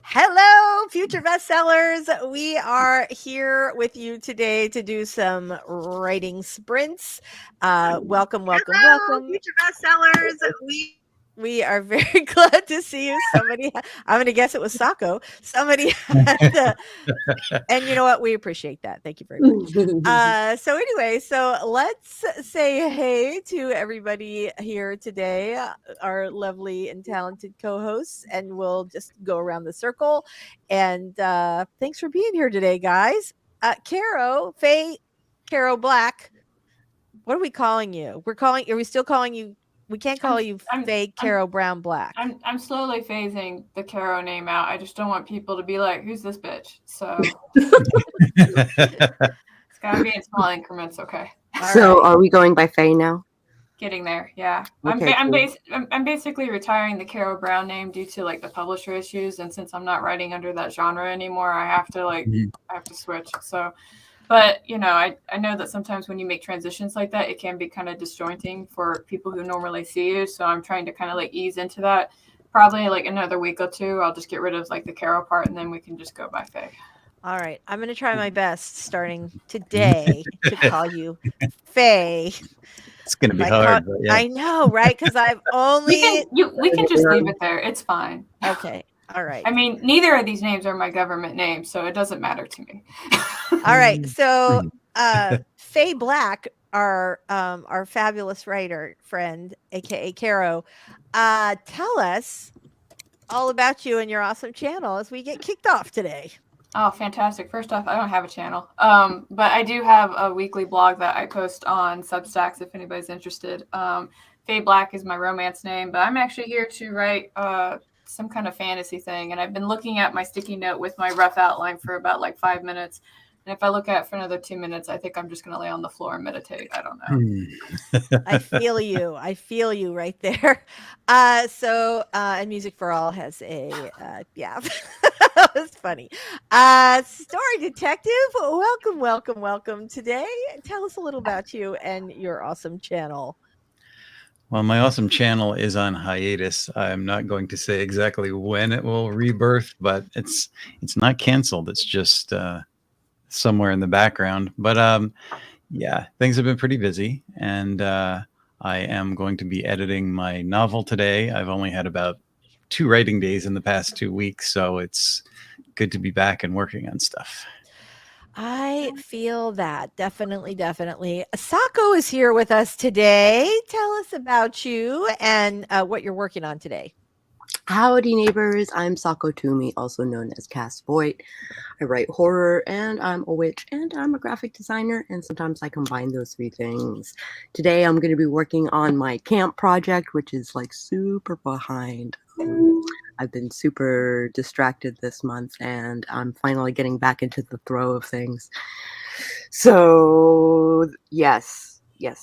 Hello, Future Bestsellers. We are here with you today to do some writing sprints. Welcome. Future Bestsellers. We are very glad to see you. Somebody, I'm going to guess it was Sako. Somebody had the, and you know what? We appreciate that. Thank you very much. So anyway, so let's say hey to everybody here today, our lovely and talented co-hosts, and we'll just go around the circle. And thanks for being here today, guys. Faye, Caro Black. What are we calling you? Are we still calling you? We can't call you Faye Caro Brown Black. I'm slowly phasing the Caro name out. I just don't want people to be like, "Who's this bitch?" So it's gotta be in small increments, okay? So are we going by Faye now? Getting there, yeah. Okay, I'm basically retiring the Caro Brown name due to like the publisher issues, and since I'm not writing under that genre anymore, I have to I have to switch. So. But, you know, I know that sometimes when you make transitions like that, it can be kind of disjointing for people who normally see you. So I'm trying to kind of like ease into that. Probably like another week or two, I'll just get rid of like the Caro part and then we can just go by Faye. All right. I'm going to try my best starting today to call you Faye. It's going to be hard. But yeah. I know, right? Because I've only... We can just leave it there. It's fine. Okay. All right. I mean, neither of these names are my government names, so it doesn't matter to me. All right. So Faye Black, our fabulous writer friend, aka Caro, tell us all about you and your awesome channel as we get kicked off today. Oh, fantastic. First off, I don't have a channel, but I do have a weekly blog that I post on Substacks if anybody's interested. Faye Black is my romance name, but I'm actually here to write some kind of fantasy thing. And I've been looking at my sticky note with my rough outline for about like 5 minutes. And if I look at it for another 2 minutes, I think I'm just going to lay on the floor and meditate. I don't know. I feel you. I feel you right there. And Music for All has a, yeah, that was funny. Story Detective, welcome today. Tell us a little about you and your awesome channel. Well, my awesome channel is on hiatus. I'm not going to say exactly when it will rebirth, but it's not canceled. It's just somewhere in the background. But yeah, things have been pretty busy, and I am going to be editing my novel today. I've only had about 2 writing days in the past 2 weeks, so it's good to be back and working on stuff. I feel that. Definitely. Sako is here with us today. Tell us about you and what you're working on today. Howdy, neighbors. I'm Sako Toomey, also known as Cass Voight. I write horror, and I'm a witch, and I'm a graphic designer, and sometimes I combine those 3 things. Today, I'm going to be working on my camp project, which is like super behind. I've been super distracted this month, and I'm finally getting back into the throw of things. So yes,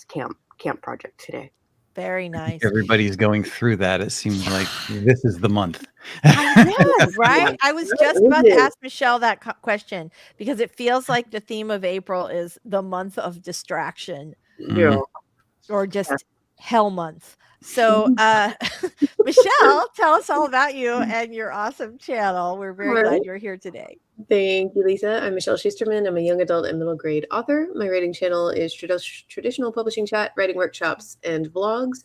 camp project today. Very nice. Everybody's going through that. It seems like this is the month. I know, right? I was just about to ask Michelle that question because it feels like the theme of April is the month of distraction. Yeah. Or just hell month. So, Michelle, tell us all about you and your awesome channel. We're very glad you're here today. Thank you, Lisa. I'm Michelle Schusterman. I'm a young adult and middle grade author. My writing channel is traditional publishing chat, writing workshops, and vlogs.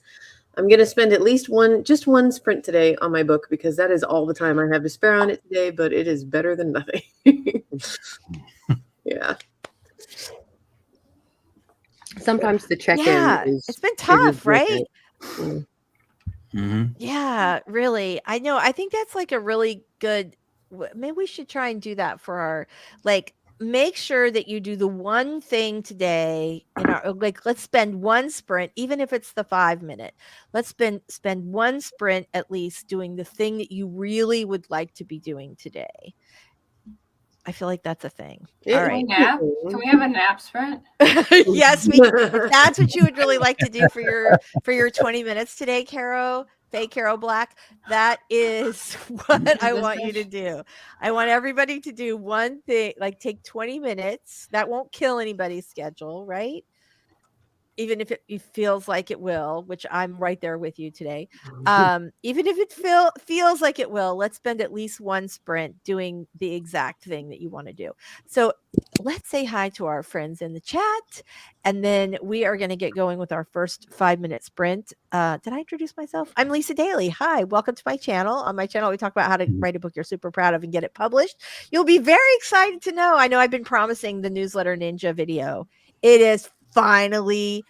I'm going to spend at least just one sprint today on my book because that is all the time I have to spare on it today, but it is better than nothing. Yeah. Sometimes the check-in is... it's been tough, right? Mm-hmm. Yeah, really. I know. I think that's like a really good, maybe we should try and do that for our, like, make sure that you do the one thing today in our, like, let's spend one sprint, even if it's the 5 minute, let's spend one sprint at least doing the thing that you really would like to be doing today. I feel like that's a thing. Yeah, all right. Can we have a nap sprint? Yes, if that's what you would really like to do for your 20 minutes today, Caro, Faye Caro Black. That is what I want you to do. I want everybody to do one thing, like take 20 minutes. That won't kill anybody's schedule, right? even if it feels like it will, which I'm right there with you today. Even if it feels like it will, let's spend at least one sprint doing the exact thing that you want to do. So let's say hi to our friends in the chat, and then we are going to get going with our first 5-minute sprint. Did I introduce myself? I'm Lisa Daly. Hi, welcome to my channel. On my channel, we talk about how to write a book you're super proud of and get it published. You'll be very excited to know. I know I've been promising the Newsletter Ninja video. It is finally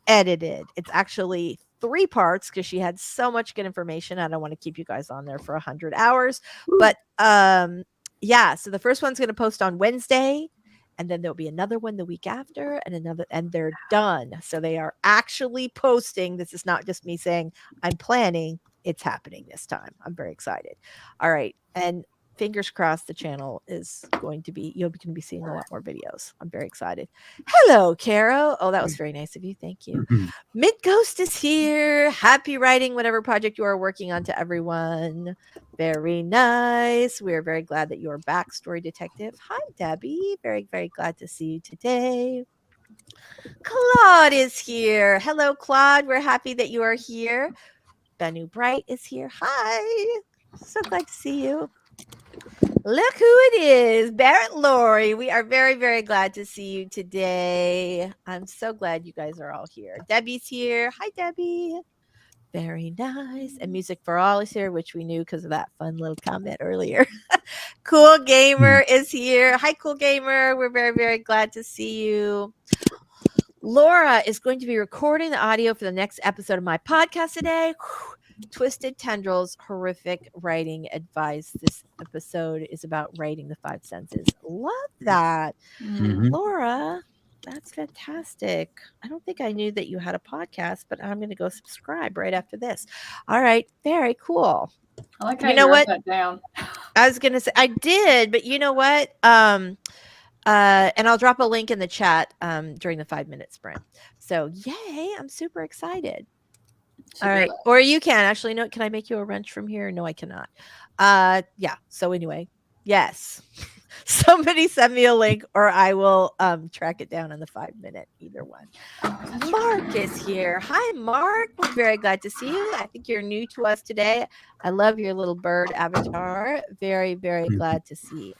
edited. It's actually 3 parts because she had so much good information. I don't want to keep you guys on there for 100 hours. But yeah, so the first one's going to post on Wednesday, and then there'll be another one the week after, and another, and they're done. So they are actually posting. This is not just me saying I'm planning. It's happening this time. I'm very excited. All right. And fingers crossed the channel is going to be, you're going to be seeing a lot more videos. I'm very excited. Hello, Caro. Oh, that was very nice of you. Thank you. Mint Ghost is here. Happy writing whatever project you are working on to everyone. Very nice. We are very glad that you are back, Story Detective. Hi, Debbie. Very, very glad to see you today. Claude is here. Hello, Claude. We're happy that you are here. Benu Bright is here. Hi. So glad to see you. Look who it is, Barrett Laurie. We are very, very glad to see you today. I'm so glad you guys are all here. Debbie's here. Hi, Debbie. Very nice. And Music for All is here, which we knew because of that fun little comment earlier. Cool Gamer is here. Hi, Cool Gamer. We're very, very glad to see you. Laura is going to be recording the audio for the next episode of my podcast today. Twisted Tendrils, horrific writing advice. This episode is about writing the 5 senses. Love that. Laura, that's fantastic. I don't think I knew that you had a podcast, but I'm going to go subscribe right after this. All right. Very cool. I like how you know wrote what? that down. I was going to say, I did, but you know what? And I'll drop a link in the chat during the 5-minute sprint. So yay, I'm super excited. All right. Or you can actually, no, can I make you a wrench from here? No, I cannot. Yeah. So anyway, yes. Somebody send me a link or I will track it down in the 5-minute, either one. Mark is here. Hi, Mark. We're very glad to see you. I think you're new to us today. I love your little bird avatar. Very, very glad to see you.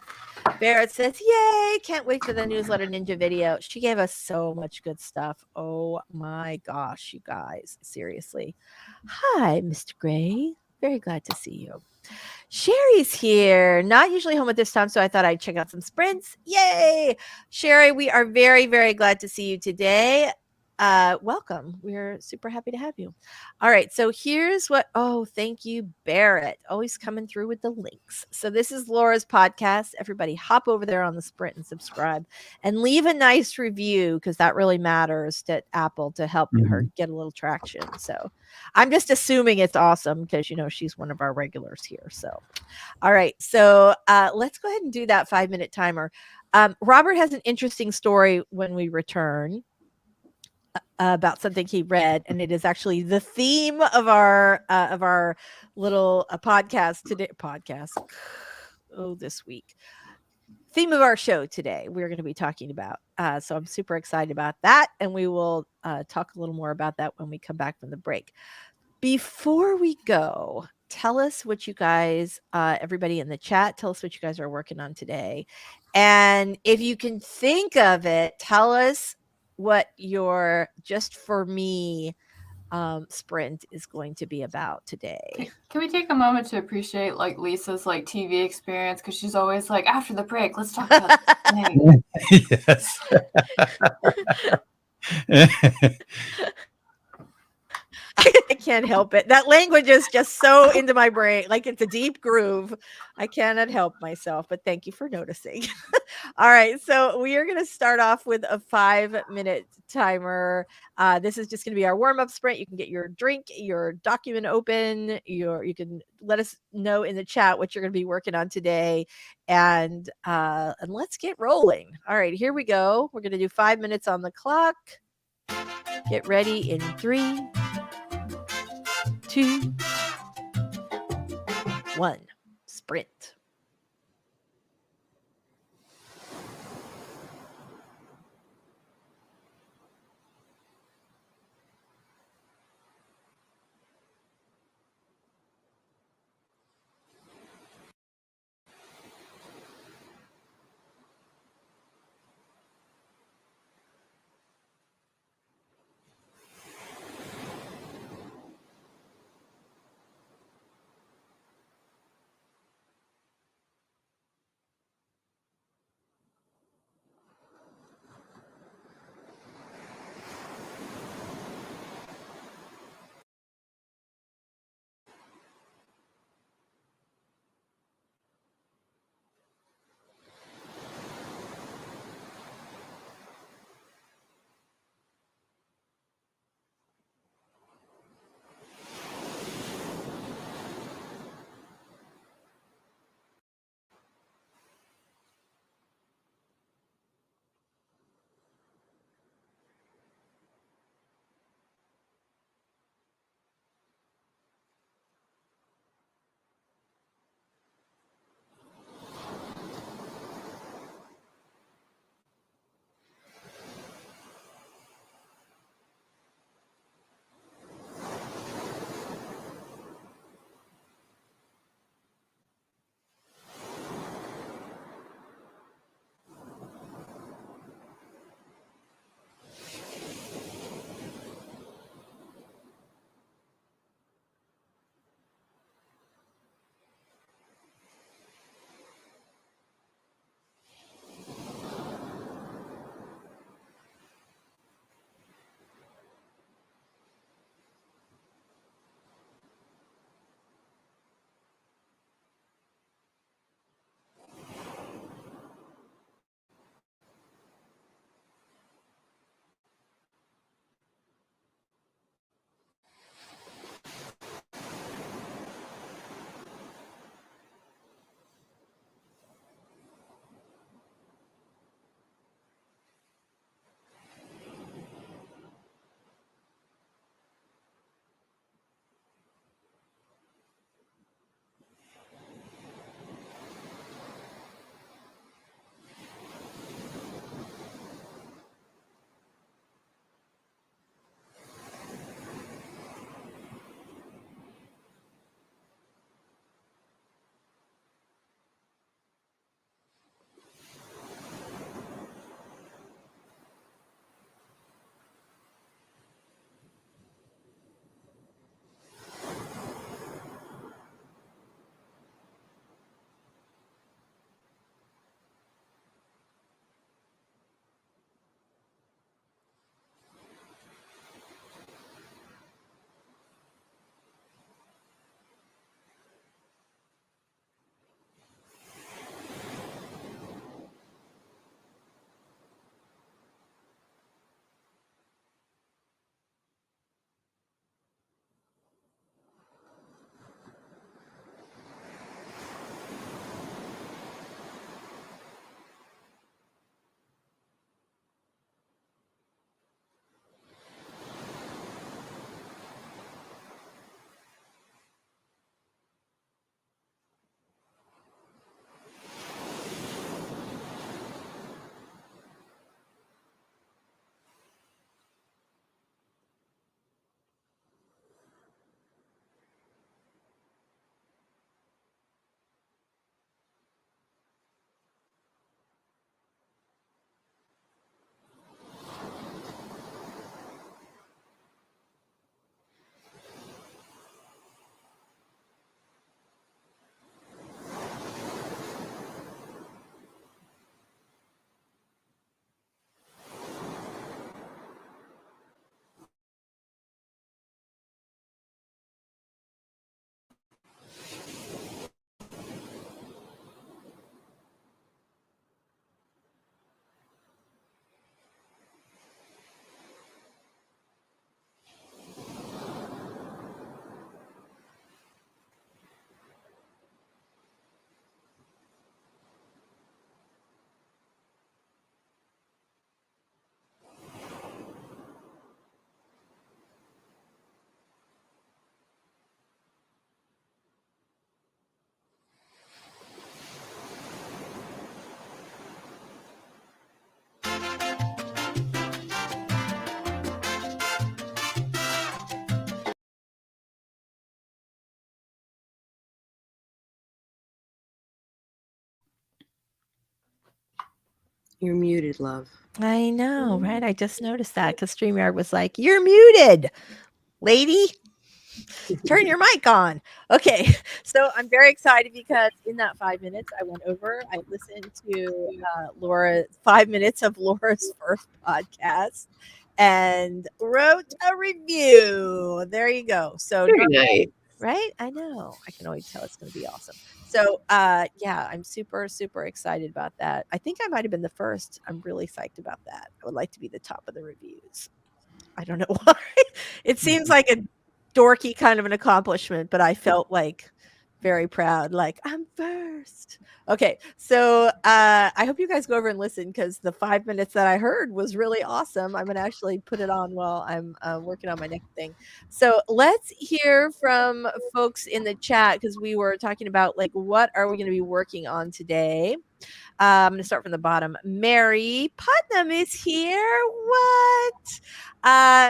Barrett says, yay, can't wait for the Newsletter Ninja video. She gave us so much good stuff. Oh my gosh, you guys, seriously. Hi, Mr. Gray. Very glad to see you. Sherry's here. Not usually home at this time, so I thought I'd check out some sprints. Yay! Sherry, we are very, very glad to see you today. Welcome. We're super happy to have you. All right. So here's what, oh, thank you, Barrett. Always coming through with the links. So this is Laura's podcast. Everybody hop over there on the sprint and subscribe and leave a nice review because that really matters to Apple to help her get a little traction. So I'm just assuming it's awesome because, you know, she's one of our regulars here. So, all right. So let's go ahead and do that 5-minute timer. Robert has an interesting story when we return. About something he read, and it is actually the theme of our little podcast today. This week, theme of our show today. We're going to be talking about. So I'm super excited about that, and we will talk a little more about that when we come back from the break. Before we go, tell us what you guys, everybody in the chat, tell us what you guys are working on today, and if you can think of it, tell us what your just for me sprint is going to be about today. Can we take a moment to appreciate like Lisa's like TV experience, because she's always like, after the break, let's talk about things. Yes. I can't help it. That language is just so into my brain. Like it's a deep groove. I cannot help myself, but thank you for noticing. All right. So we are going to start off with a 5-minute timer. This is just going to be our warm-up sprint. You can get your drink, your document open. You can let us know in the chat what you're going to be working on today. And let's get rolling. All right, here we go. We're going to do 5 minutes on the clock. Get ready in 3, 2, 1. Sprint. You're muted, love. I know, right? I just noticed that because StreamYard was like, "You're muted, lady. Turn your mic on." Okay, so I'm very excited because in that 5 minutes I went over, I listened to Laura, 5 minutes of Laura's first podcast and wrote a review. There you go. So Very nice. right? I know. I can always tell it's going to be awesome. So, yeah, I'm super, super excited about that. I think I might have been the first. I'm really psyched about that. I would like to be the top of the reviews. I don't know why. It seems like a dorky kind of an accomplishment, but I felt like very proud, like I'm first. Okay, so I hope you guys go over and listen because the 5 minutes that I heard was really awesome. I'm gonna actually put it on while I'm working on my next thing. So let's hear from folks in the chat because we were talking about like what are we going to be working on today. I'm going to start from the bottom. Mary Putnam is here. What?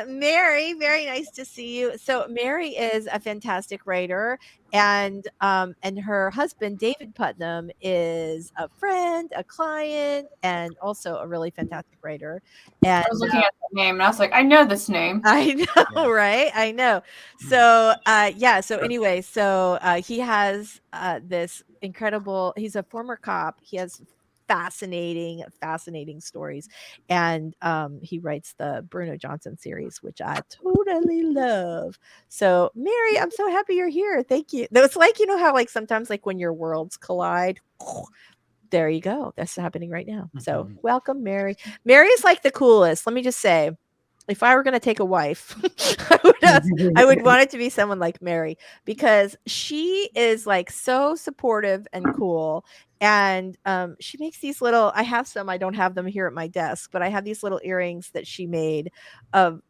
Mary, very nice to see you. So Mary is a fantastic writer, and her husband David Putnam is a friend, a client, and also a really fantastic writer. And I was looking at that name and I was like, I know this name. I know, Yeah. right? I know. So, yeah. So anyway, so he has this incredible. He's a former cop. He has fascinating stories, and he writes the Bruno Johnson series, which I totally love. So, Mary, I'm so happy you're here. Thank you. It's like, you know how like sometimes like when your worlds collide. There you go. That's happening right now. So welcome, Mary. Mary is like the coolest. Let me just say, if I were going to take a wife, I would want it to be someone like Mary because she is like so supportive and cool. And she makes these little, I have some, I don't have them here at my desk, but I have these little earrings that she made of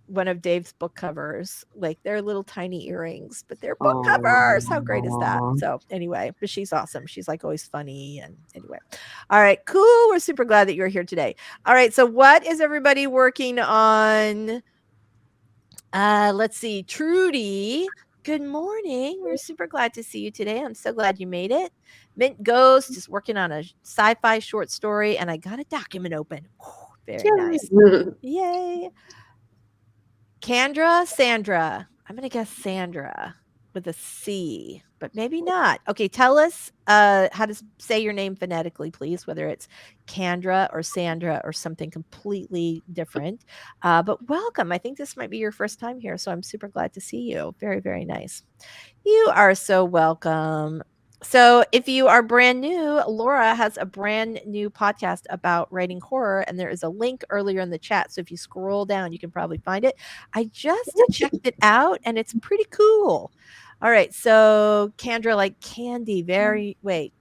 one of Dave's book covers. Like they're little tiny earrings, but they're book covers. How great is that? So anyway, but she's awesome. She's like always funny. And anyway, all right, cool. We're super glad that you're here today. All right, so what is everybody working on? Let's see. Trudy, good morning. We're super glad to see you today. I'm so glad you made it. Mint Ghost is working on a sci-fi short story, and I got a document open. Oh, very nice. Yay. Sandra. I'm going to guess Sandra with a C, but maybe not. Okay, tell us how to say your name phonetically, please, whether it's Kendra or Sandra or something completely different. But welcome. I think this might be your first time here, so I'm super glad to see you. Very, very nice. You are so welcome. So if you are brand new, Laura has a brand new podcast about writing horror, and there is a link earlier in the chat. So if you scroll down, you can probably find it. I just checked it out, and it's pretty cool. All right. So Kendra, like candy, wait.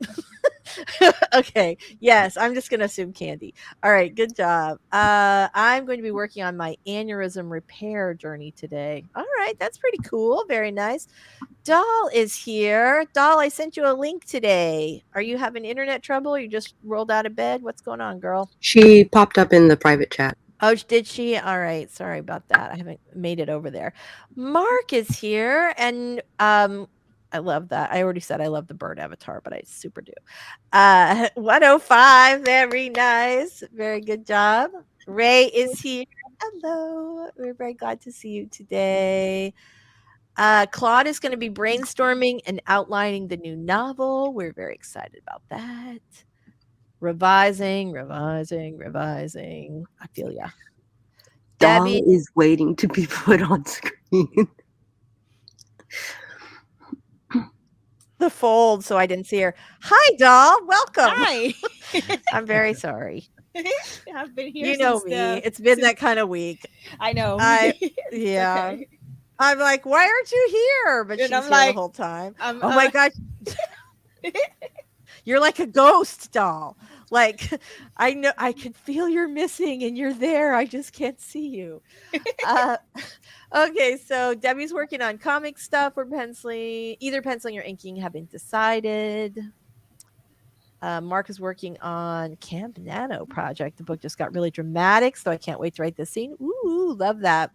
Okay. Yes, I'm just going to assume candy. All right. Good job. I'm going to be working on my aneurysm repair journey today. All right. That's pretty cool. Very nice. Doll is here. Doll, I sent you a link today. Are you having internet trouble? You just rolled out of bed? What's going on, girl? She popped up in the private chat. Oh, did she? All right. Sorry about that. I haven't made it over there. Mark is here. And I love that. I already said I love the bird avatar, but I super do. 105. Very nice. Very good job. Ray is here. Hello. We're very glad to see you today. Claude is going to be brainstorming and outlining the new novel. We're very excited about that. Revising. I feel ya. Debbie Debbie is waiting to be put on screen. the fold, so I didn't see her. Hi, doll. Welcome. Hi. I'm very sorry. I've been here. You know since me. It's been that kind of week. I know. Yeah. Okay. I'm like, why aren't you here? But And she's I'm here like, the whole time. I'm, Oh my gosh. You're like a ghost doll. Like, I know I can feel you're missing and you're there. I just can't see you. Okay, so Debbie's working on comic stuff. We're either penciling or inking, haven't decided. Mark is working on Camp Nano project. The book just got really dramatic, so I can't wait to write this scene. Ooh, love that.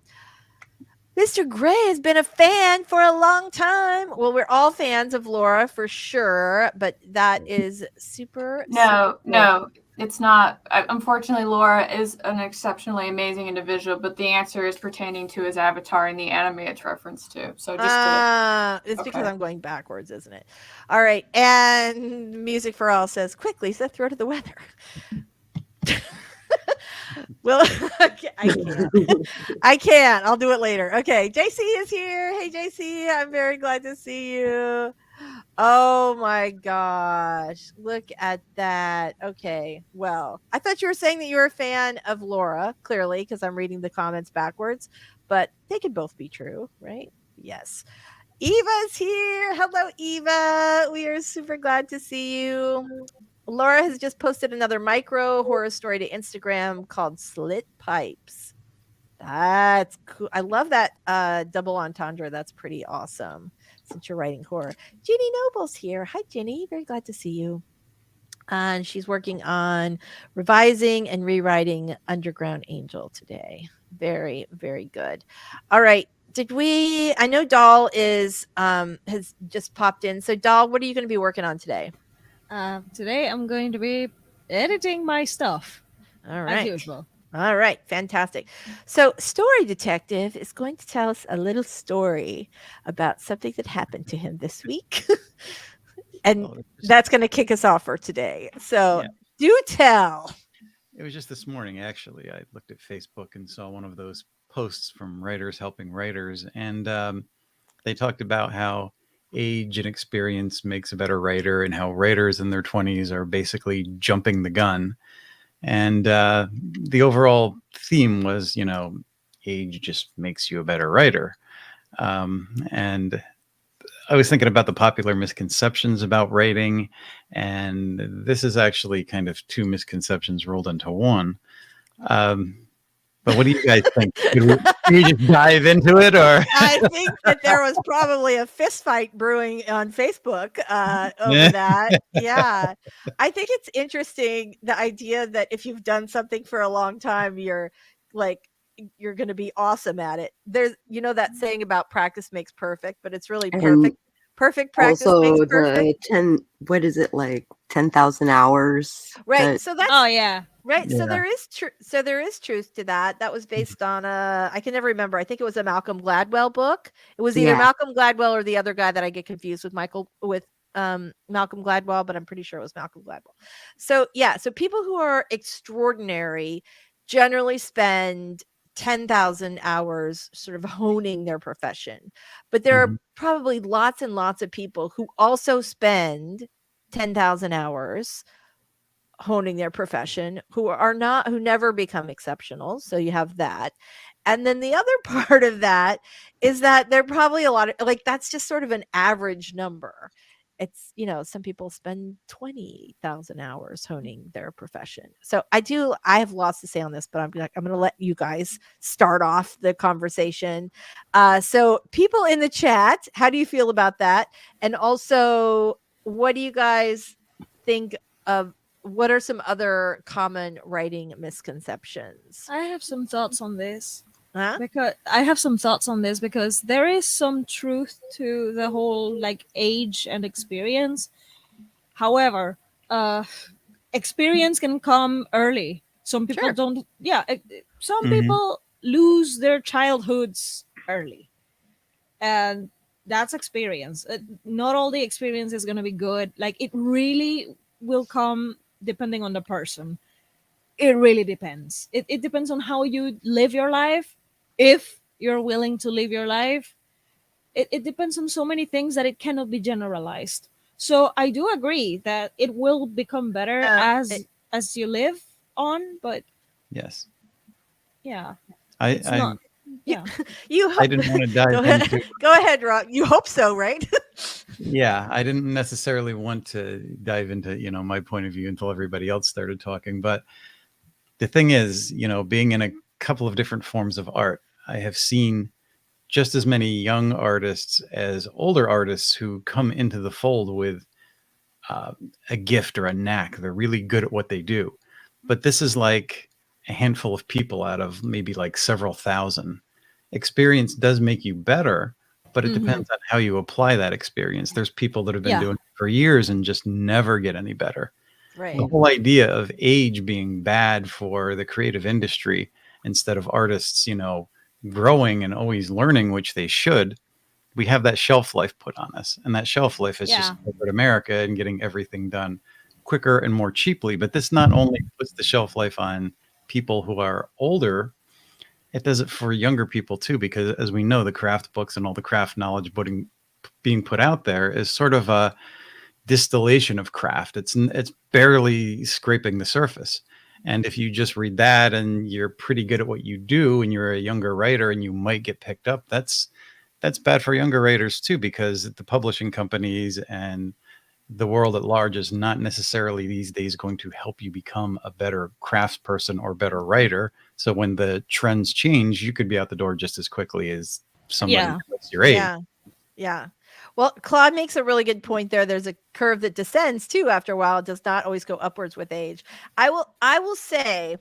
Mr. Gray has been a fan for a long time. Well, we're all fans of Laura for sure, but that is super. No. it's not. Unfortunately, Laura is an exceptionally amazing individual, but the answer is pertaining to his avatar in the anime it's referenced to. So just it's because okay. I'm going backwards, isn't it? All right. And Music for All says, quick, Lisa, throw to the weather. Well, I can't. I can't. I'll do it later. Okay. JC is here. Hey, JC. I'm very glad to see you. Oh my gosh. Look at that. Okay. Well, I thought you were saying that you were a fan of Laura, clearly, because I'm reading the comments backwards, but they could both be true, right? Yes. Eva's here. Hello, Eva. We are super glad to see you. Laura has just posted another micro horror story to Instagram called Slit Pipes. That's cool. I love that double entendre. That's pretty awesome since you're writing horror. Ginny Noble's here. Hi, Ginny. Very glad to see you. And she's working on revising and rewriting Underground Angel today. Very, very good. All right. I know Doll has just popped in. So Doll, what are you going to be working on today? Today I'm going to be editing my stuff. All right. As usual. All right, fantastic. So, Story Detective is going to tell us a little story about something that happened to him this week. And that's going to kick us off for today. So, do tell. It was just this morning, actually. I looked at Facebook and saw one of those posts from Writers Helping Writers. And they talked about how age and experience makes a better writer and how writers in their 20s are basically jumping the gun. And the overall theme was, age just makes you a better writer. And I was thinking about the popular misconceptions about writing, and this is actually kind of two misconceptions rolled into one. But what do you guys think? Can we just dive into it, or? I think that there was probably a fist fight brewing on Facebook over that. Yeah, I think it's interesting, the idea that if you've done something for a long time, you're going to be awesome at it. There's, that saying about practice makes perfect, but it's really perfect. Perfect practice makes perfect. What is it, like 10,000 hours? Right. So that's right. Yeah. So there is truth to that. That was based on I can never remember. I think it was a Malcolm Gladwell book. It was either Malcolm Gladwell or the other guy that I get confused with, Malcolm Gladwell, but I'm pretty sure it was Malcolm Gladwell. So so people who are extraordinary generally spend 10,000 hours sort of honing their profession. But there are probably lots and lots of people who also spend 10,000 hours honing their profession who never become exceptional. So you have that. And then the other part of that is that there are probably a lot of, that's just sort of an average number. It's, some people spend 20,000 hours honing their profession. So I have lots to say on this, but I'm going to let you guys start off the conversation. So people in the chat, how do you feel about that? And also, what do you guys think of, what are some other common writing misconceptions? I have some thoughts on this. Huh? Because there is some truth to the whole age and experience. However, experience can come early. Some people don't. Yeah, some people lose their childhoods early, and that's experience. Not all the experience is going to be good. It really will come depending on the person. It really depends. It depends on how you live your life. If you're willing to live your life, it depends on so many things that it cannot be generalized. So I do agree that it will become better as you live on, but yes, yeah, I didn't want to dive into. Go ahead, Rob. You hope so, right? Yeah, I didn't necessarily want to dive into my point of view until everybody else started talking. But the thing is, being in a couple of different forms of art, I have seen just as many young artists as older artists who come into the fold with a gift or a knack. They're really good at what they do. But this is like a handful of people out of maybe several thousand. Experience does make you better, but it depends on how you apply that experience. There's people that have been doing it for years and just never get any better. Right. The whole idea of age being bad for the creative industry, instead of artists, growing and always learning, which they should, we have that shelf life put on us. And that shelf life is just corporate America and getting everything done quicker and more cheaply. But this not only puts the shelf life on people who are older, it does it for younger people too, because as we know, the craft books and all the craft knowledge being put out there is sort of a distillation of craft. It's barely scraping the surface. And if you just read that and you're pretty good at what you do and you're a younger writer and you might get picked up, that's bad for younger writers too, because the publishing companies and the world at large is not necessarily these days going to help you become a better craftsperson or better writer. So when the trends change, you could be out the door just as quickly as somebody that's your age. Yeah. Well, Claude makes a really good point there. There's a curve that descends too after a while. It does not always go upwards with age. I will say,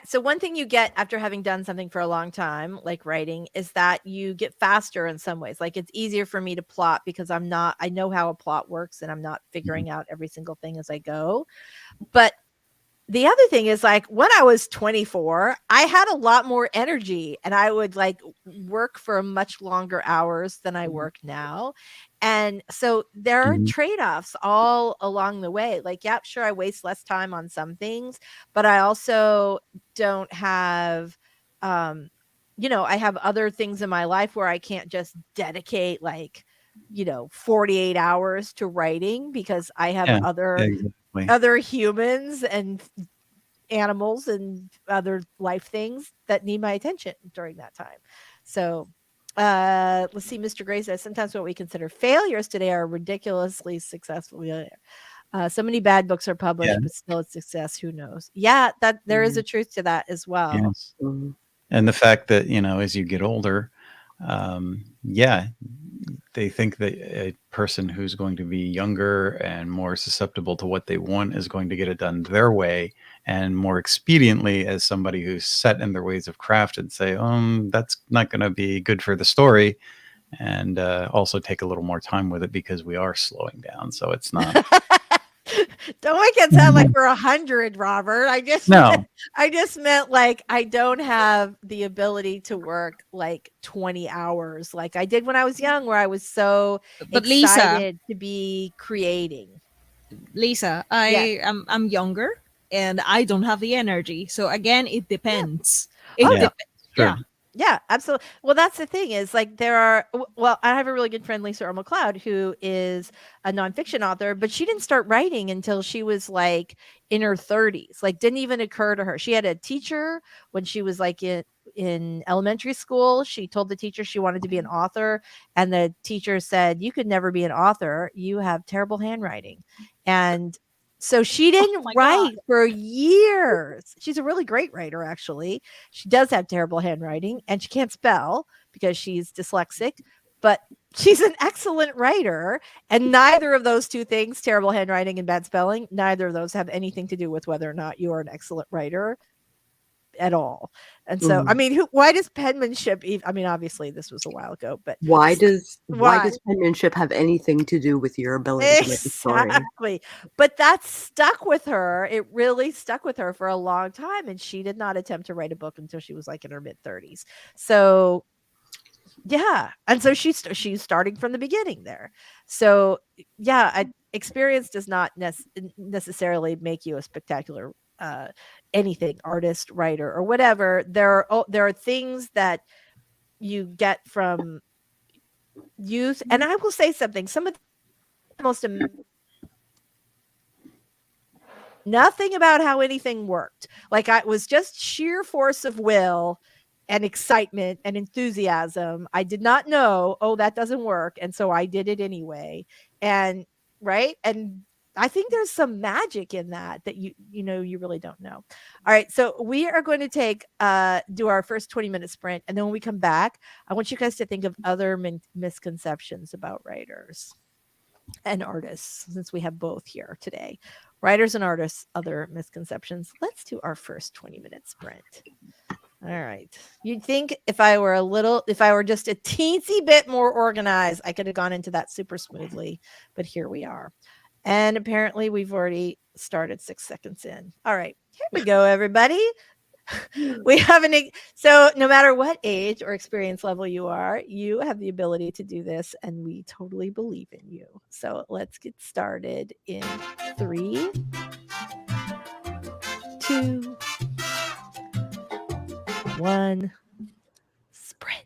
so one thing you get after having done something for a long time, like writing, is that you get faster in some ways. Like it's easier for me to plot because I know how a plot works and I'm not figuring out every single thing as I go. But the other thing is, like, when I was 24, I had a lot more energy and I would like work for much longer hours than I work now. And so there are trade-offs all along the way. Like, yeah, sure, I waste less time on some things, but I also don't have, I have other things in my life where I can't just dedicate 48 hours to writing because I have other humans and animals and other life things that need my attention during that time. So let's see. Mr. Gray says, sometimes what we consider failures today are ridiculously successful. So many bad books are published, but still a success. Who knows? Yeah, that there is a truth to that as well. Yes. And the fact that, as you get older, they think that a person who's going to be younger and more susceptible to what they want is going to get it done their way and more expediently, as somebody who's set in their ways of craft, and say, that's not going to be good for the story. And also take a little more time with it because we are slowing down. So it's not. Don't make it sound like we're 100, Robert. I just meant like I don't have the ability to work like 20 hours like I did when I was young, where I was so excited to be creating. Lisa, I'm younger and I don't have the energy. So again, it depends. Yeah, absolutely. Well, that's the thing is, like, I have a really good friend, Lisa McLeod, who is a nonfiction author, but she didn't start writing until she was like in her 30s. Like, didn't even occur to her. She had a teacher when she was like in elementary school. She told the teacher she wanted to be an author, and the teacher said, "You could never be an author. You have terrible handwriting." And so she didn't write for years. She's a really great writer, actually. She does have terrible handwriting and she can't spell because she's dyslexic, but she's an excellent writer. And neither of those two things, terrible handwriting and bad spelling, neither of those have anything to do with whether or not you are an excellent writer at all. And so, I mean, why does penmanship obviously this was a while ago, but why does penmanship have anything to do with your ability to write a story? Exactly. But that stuck with her. It really stuck with her for a long time. And she did not attempt to write a book until she was like in her mid-30s. So yeah. And so she's starting from the beginning there. So yeah, experience does not necessarily make you a spectacular anything, artist, writer, or whatever. There are things that you get from youth. And I will say something, some of the most nothing about how anything worked. Like, I was just sheer force of will and excitement and enthusiasm. I did not know, that doesn't work. And so I did it anyway. And right. And I think there's some magic in that you really don't know. All right. So we are going to do our first 20-minute sprint. And then when we come back, I want you guys to think of other misconceptions about writers and artists, since we have both here today. Writers and artists, other misconceptions. Let's do our first 20-minute sprint. All right. You'd think if I were just a teensy bit more organized, I could have gone into that super smoothly, but here we are. And apparently we've already started 6 seconds in. All right, here we go, everybody. We have so no matter what age or experience level you are, you have the ability to do this, and we totally believe in you. So let's get started in 3, 2, 1, sprint.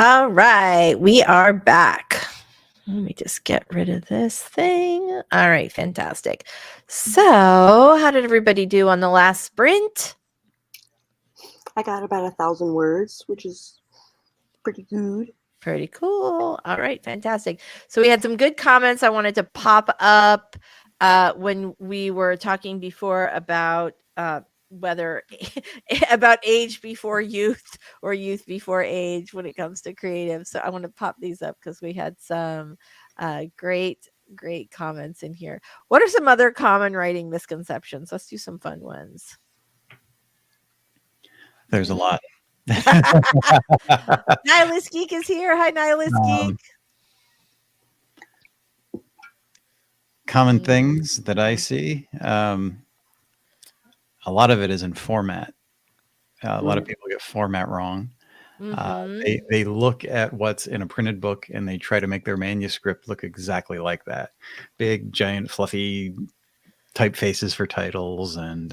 All right, we are back. Let me just get rid of this thing. All right, fantastic. So, how did everybody do on the last sprint? I got about 1,000 words, which is pretty good. Pretty cool. All right, fantastic. So we had some good comments I wanted to pop up when we were talking before about whether about age before youth or youth before age when it comes to creative. So I want to pop these up because we had some great comments in here. What are some other common writing misconceptions? Let's do some fun ones. There's a lot. Nihilist Geek is here. Hi, Nihilist Geek. Common things that I see. A lot of it is in format. A lot of people get format wrong. They look at what's in a printed book and they try to make their manuscript look exactly like that. Big, giant, fluffy typefaces for titles, and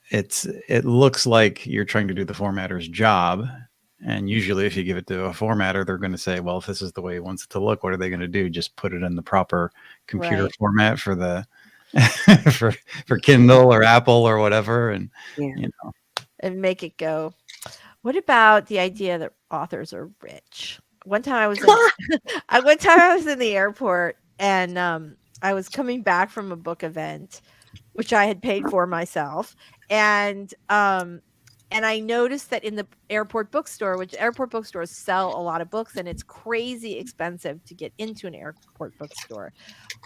it looks like you're trying to do the formatter's job. And usually if you give it to a formatter, they're going to say, well, if this is the way he wants it to look, what are they going to do? Just put it in the proper computer format for the for Kindle or Apple or whatever, and and make it go. What about the idea that authors are rich? One time I was in the airport, and I was coming back from a book event, which I had paid for myself, and I noticed that in the airport bookstore, which airport bookstores sell a lot of books, and it's crazy expensive to get into an airport bookstore,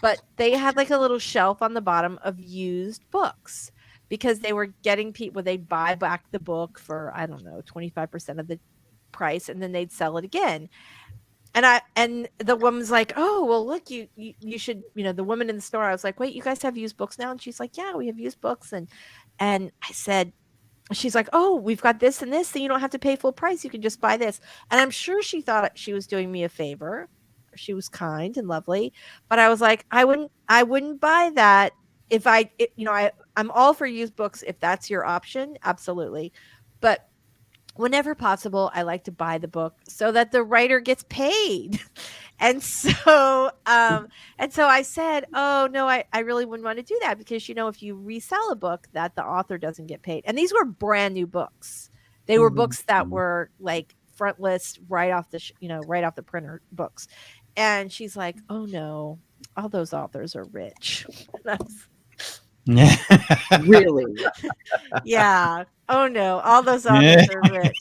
but they had like a little shelf on the bottom of used books because they were getting people, they'd buy back the book for, I don't know, 25% of the price, and then they'd sell it again. And the woman's like, oh, well, look, you should, the woman in the store, I was like, wait, you guys have used books now? And she's like, yeah, we have used books. And I said, she's like, oh, we've got this and this, so you don't have to pay full price. You can just buy this. And I'm sure she thought she was doing me a favor. She was kind and lovely, but I was like, I wouldn't buy that if I'm all for used books if that's your option, absolutely. But whenever possible, I like to buy the book so that the writer gets paid. And so I said, oh no, I really wouldn't want to do that because, if you resell a book that the author doesn't get paid, and these were brand new books. They were books that were like front list right off the, right off the printer books. And she's like, oh no, all those authors are rich. Yeah. Really? Yeah. Oh no, all those authors are rich.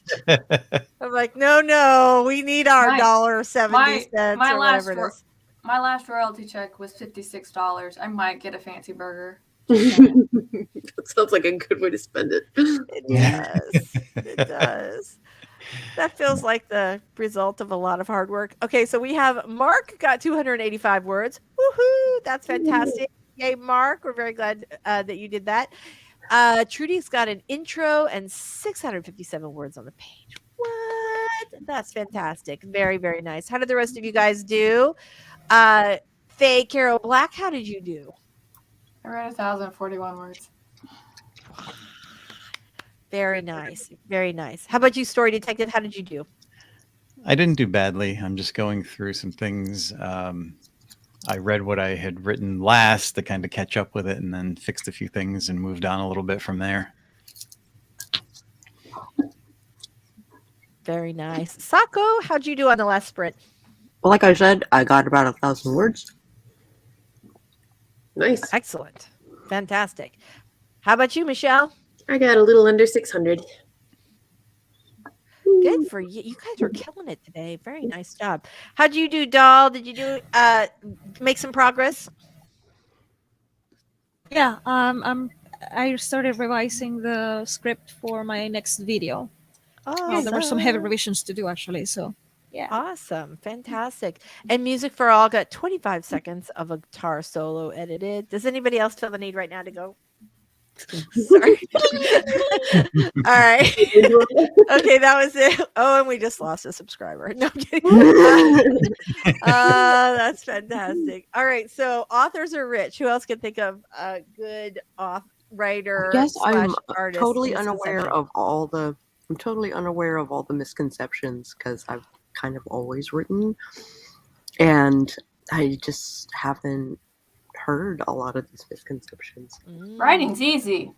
I'm like, no, we need our $1.70 or whatever it is. My last royalty check was $56. I might get a fancy burger. That sounds like a good way to spend it. It does. It does. That feels like the result of a lot of hard work. Okay, so we have Mark got 285 words. Woohoo! That's fantastic. Yay, Mark. We're very glad that you did that. Trudy's got an intro and 657 words on the page. What? That's fantastic. Very, very nice. How did the rest of you guys do? Faye Carol Black, how did you do? I read 1,041 words. Very nice. Very nice. How about you, Story Detective? How did you do? I didn't do badly. I'm just going through some things. I read what I had written last to kind of catch up with it, and then fixed a few things and moved on a little bit from there. Very nice. Sako, how'd you do on the last sprint? Well, like I said, I got about 1,000 words. Nice. Excellent. Fantastic. How about you, Michelle? I got a little under 600. Good for you. You guys are killing it today. Very nice job. How'd you do, Doll? Did you make some progress? Yeah, I started revising the script for my next video. Oh, there were some heavy revisions to do actually. So yeah. Awesome. Fantastic. And Music for All got 25 seconds of a guitar solo edited. Does anybody else feel the need right now to go? Sorry. All right. Okay, that was it. Oh, and we just lost a subscriber. No, I'm kidding. That's fantastic. All right, so authors are rich. Who else can think of a good writer? Yes, I'm artist totally unaware of all the I'm totally unaware of all the misconceptions because I've kind of always written, and I just haven't heard a lot of these misconceptions. Writing's easy.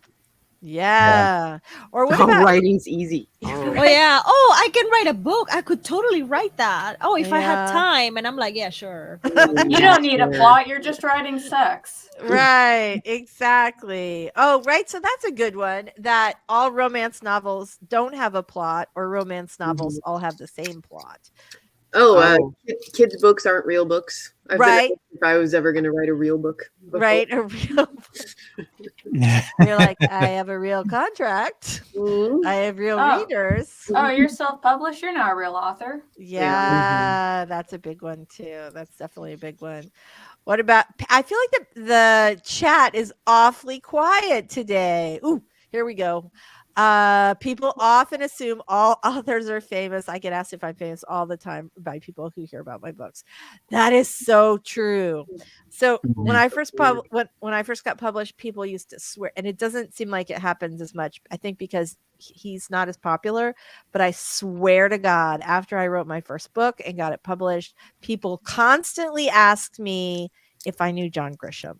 Yeah. Or what Oh, about writing's easy. Oh yeah. Oh, I can write a book. I could totally write that. Oh, if I had Yeah. time. And I'm like, yeah, sure. You don't need a plot. You're just writing sex. Right, exactly. Oh, right. So that's a good one, that all romance novels don't have a plot, or romance novels all have the same plot. Oh, kids' books aren't real books. I've been Right. asked if I was ever going to write a real book. before. Right. A real You're like, I have a real contract. Mhm. I have real Oh. readers. Oh, you're self-published. You're not a real author. Yeah, that's a big one too. That's definitely a big one. What about, I feel like the chat is awfully quiet today. Ooh, here we go. People often assume all authors are famous. I get asked if I'm famous all the time by people who hear about my books. That is so true. So when I first when I first got published, people used to swear, and it doesn't seem like it happens as much. I think because he's not as popular, but I swear to God, after I wrote my first book and got it published, people constantly asked me if I knew John Grisham.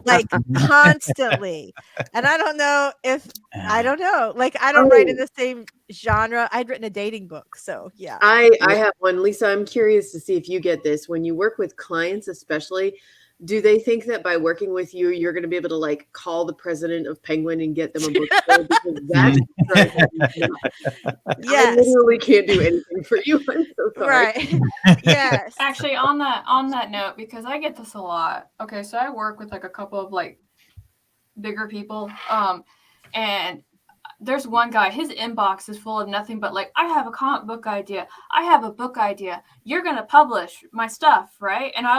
Like constantly. And I don't know if I don't know. Like I don't write in the same genre. I'd written a dating book. So yeah. I have one. Lisa, I'm curious to see if you get this. When you work with clients, especially, do they think that by working with you, you're going to be able to like call the president of Penguin and get them a book deal? Because that's I Yes. literally can't do anything for you. I'm so sorry. Right. Yes. Actually, on that note, because I get this a lot. Okay, so I work with like a couple of like bigger people, and there's one guy, his inbox is full of nothing but like, I have a comic book idea. I have a book idea. You're going to publish my stuff, right? And I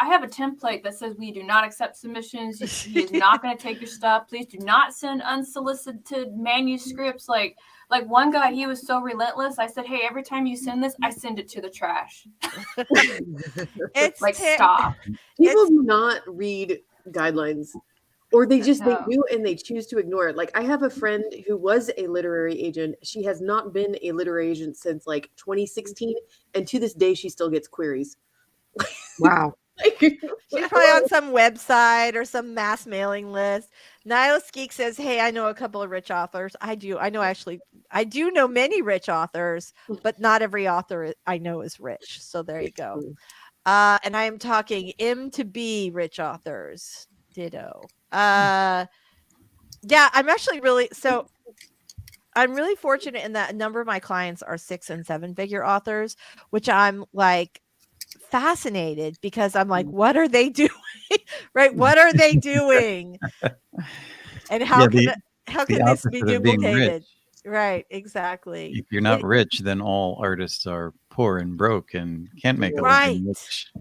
have a template that says we do not accept submissions. He is not going to take your stuff. Please do not send unsolicited manuscripts. Like one guy, he was so relentless. I said, hey, every time you send this, I send it to the trash. It's like, stop. People do not read guidelines. Or they just, No. they do and they choose to ignore it. Like I have a friend who was a literary agent. She has not been a literary agent since like 2016. And to this day, she still gets queries. Wow. She's probably on some website or some mass mailing list. Nilo Skeek says, hey, I know a couple of rich authors. I do know many rich authors, but not every author I know is rich. So there you go. And I am talking M to B rich authors. Ditto. Yeah, I'm really fortunate in that a number of my clients are 6 and 7 figure authors, which I'm like fascinated because I'm like, what are they doing? Right? What are they doing? And how can this be duplicated? Right, exactly. If you're not rich, then all artists are poor and broke and can't make a living. Which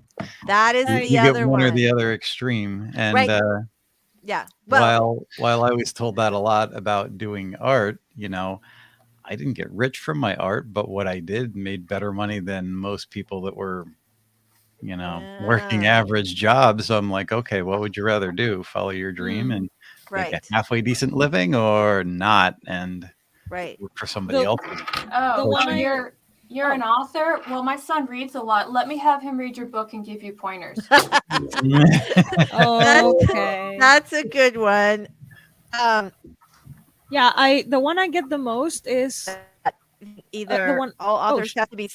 that is you the get other one one. or the other extreme. And right. Yeah. Well, while I was told that a lot about doing art, I didn't get rich from my art, but what I did made better money than most people that were, working average jobs. So I'm like, okay, what would you rather do? Follow your dream and make a halfway decent living, or not and work for somebody else? Oh, you're an author? Well, my son reads a lot. Let me have him read your book and give you pointers. Okay. That's a good one. Yeah, the one I get the most is either all authors have to be.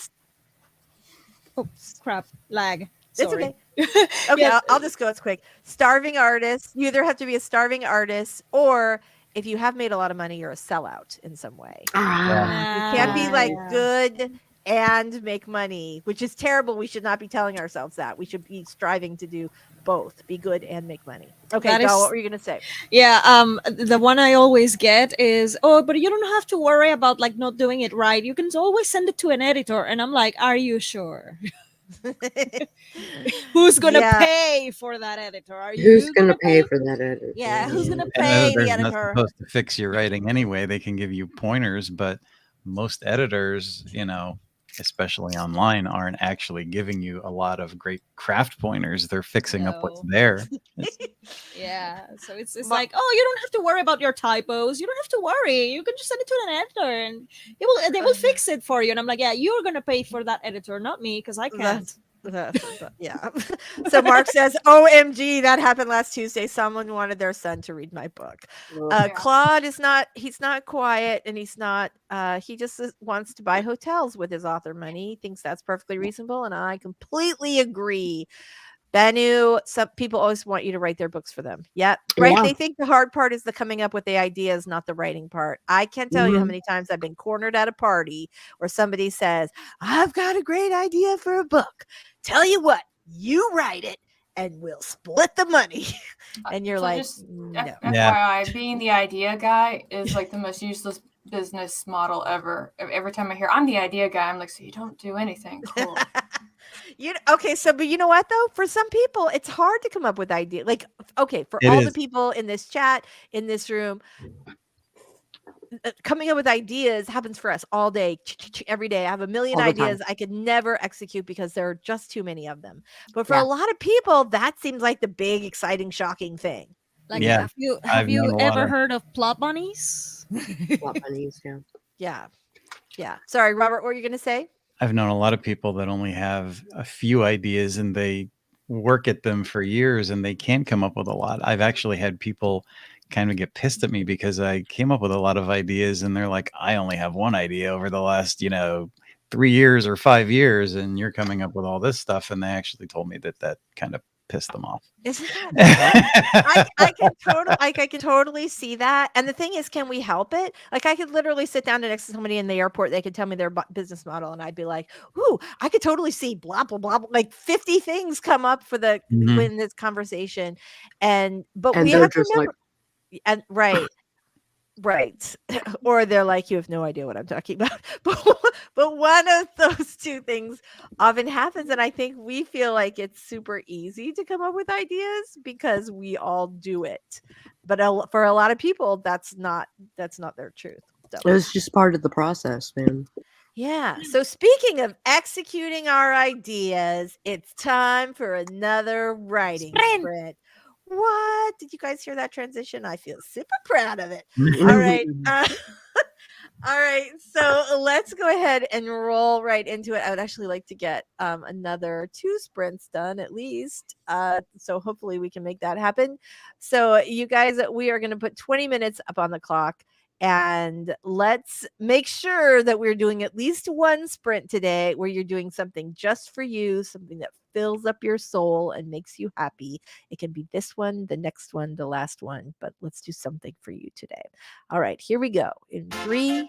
Oh crap! Lag. Sorry. It's okay. Okay, yes. I'll just go. It's quick. Starving artist. You either have to be a starving artist, or if you have made a lot of money, you're a sellout in some way. You can't be like good and make money, which is terrible. We should not be telling ourselves that. We should be striving to do both, be good and make money. Okay, Belle, what were you going to say? Yeah, the one I always get is, but you don't have to worry about like not doing it right. You can always send it to an editor. And I'm like, are you sure? Who's gonna pay for that editor? Who's gonna pay for that editor? Yeah, who's gonna pay the editor? Not supposed to fix your writing anyway. They can give you pointers, but most editors, especially online, aren't actually giving you a lot of great craft pointers. They're fixing up what's No. there. Yeah, so it's Ma- like, oh, you don't have to worry about your typos. You don't have to worry. You can just send it to an editor, and they will fix it for you. And I'm like, yeah, you're gonna pay for that editor, not me, because I can't. Yeah. So Mark says, OMG, that happened last Tuesday. Someone wanted their son to read my book. Yeah. Claude he's not quiet, and he just wants to buy hotels with his author money. He thinks that's perfectly reasonable. And I completely agree. Banu, some people always want you to write their books for them. Yeah, right. Yeah. They think the hard part is the coming up with the ideas, not the writing part. I can't tell you how many times I've been cornered at a party where somebody says, I've got a great idea for a book. Tell you what, you write it and we'll split the money. And you're So like, just no. FYI, being the idea guy is like the most useless business model ever. Every time I hear I'm the idea guy, I'm like, so you don't do anything. Cool. Okay, so but you know what though? For some people, it's hard to come up with ideas. Like, okay, for It all is. the people in this chat, in this room, coming up with ideas happens for us all day, every day. I have a million All the time. ideas I could never execute because there are just too many of them. But for Yeah. a lot of people, that seems like the big, exciting, shocking thing. Like, Yeah, have you I've known a lot ever of- heard of plot bunnies? Plot bunnies, yeah. Yeah. Yeah. Sorry, Robert, what were you going to say? I've known a lot of people that only have a few ideas and they work at them for years and they can't come up with a lot. I've actually had people kind of get pissed at me because I came up with a lot of ideas and they're like, I only have one idea over the last, 3 years or 5 years, and you're coming up with all this stuff. And they actually told me that kind of pissed them off. Isn't that I can totally see that. And the thing is, can we help it? Like, I could literally sit down next to somebody in the airport. They could tell me their business model, and I'd be like, "Ooh, I could totally see blah blah blah." Like 50 things come up for Mhm. in this conversone, but And we they're have to just like, remember, and right, or they're like, you have no idea what I'm talking about. But one of those two things often happens, and I think we feel like it's super easy to come up with ideas because we all do it. But for a lot of people, that's not their truth. So it's just part of the process, man. yeah. So speaking of executing our ideas, it's time for another writing sprint. What? Did you guys hear that transition? I feel super proud of it. All right. All right. So let's go ahead and roll right into it. I would actually like to get another 2 sprints done at least. So hopefully we can make that happen. So you guys, we are going to put 20 minutes up on the clock. And let's make sure that we're doing at least 1 sprint today where you're doing something just for you, something that fills up your soul and makes you happy. It can be this one, the next one, the last one, but let's do something for you today. All right, here we go. In 3,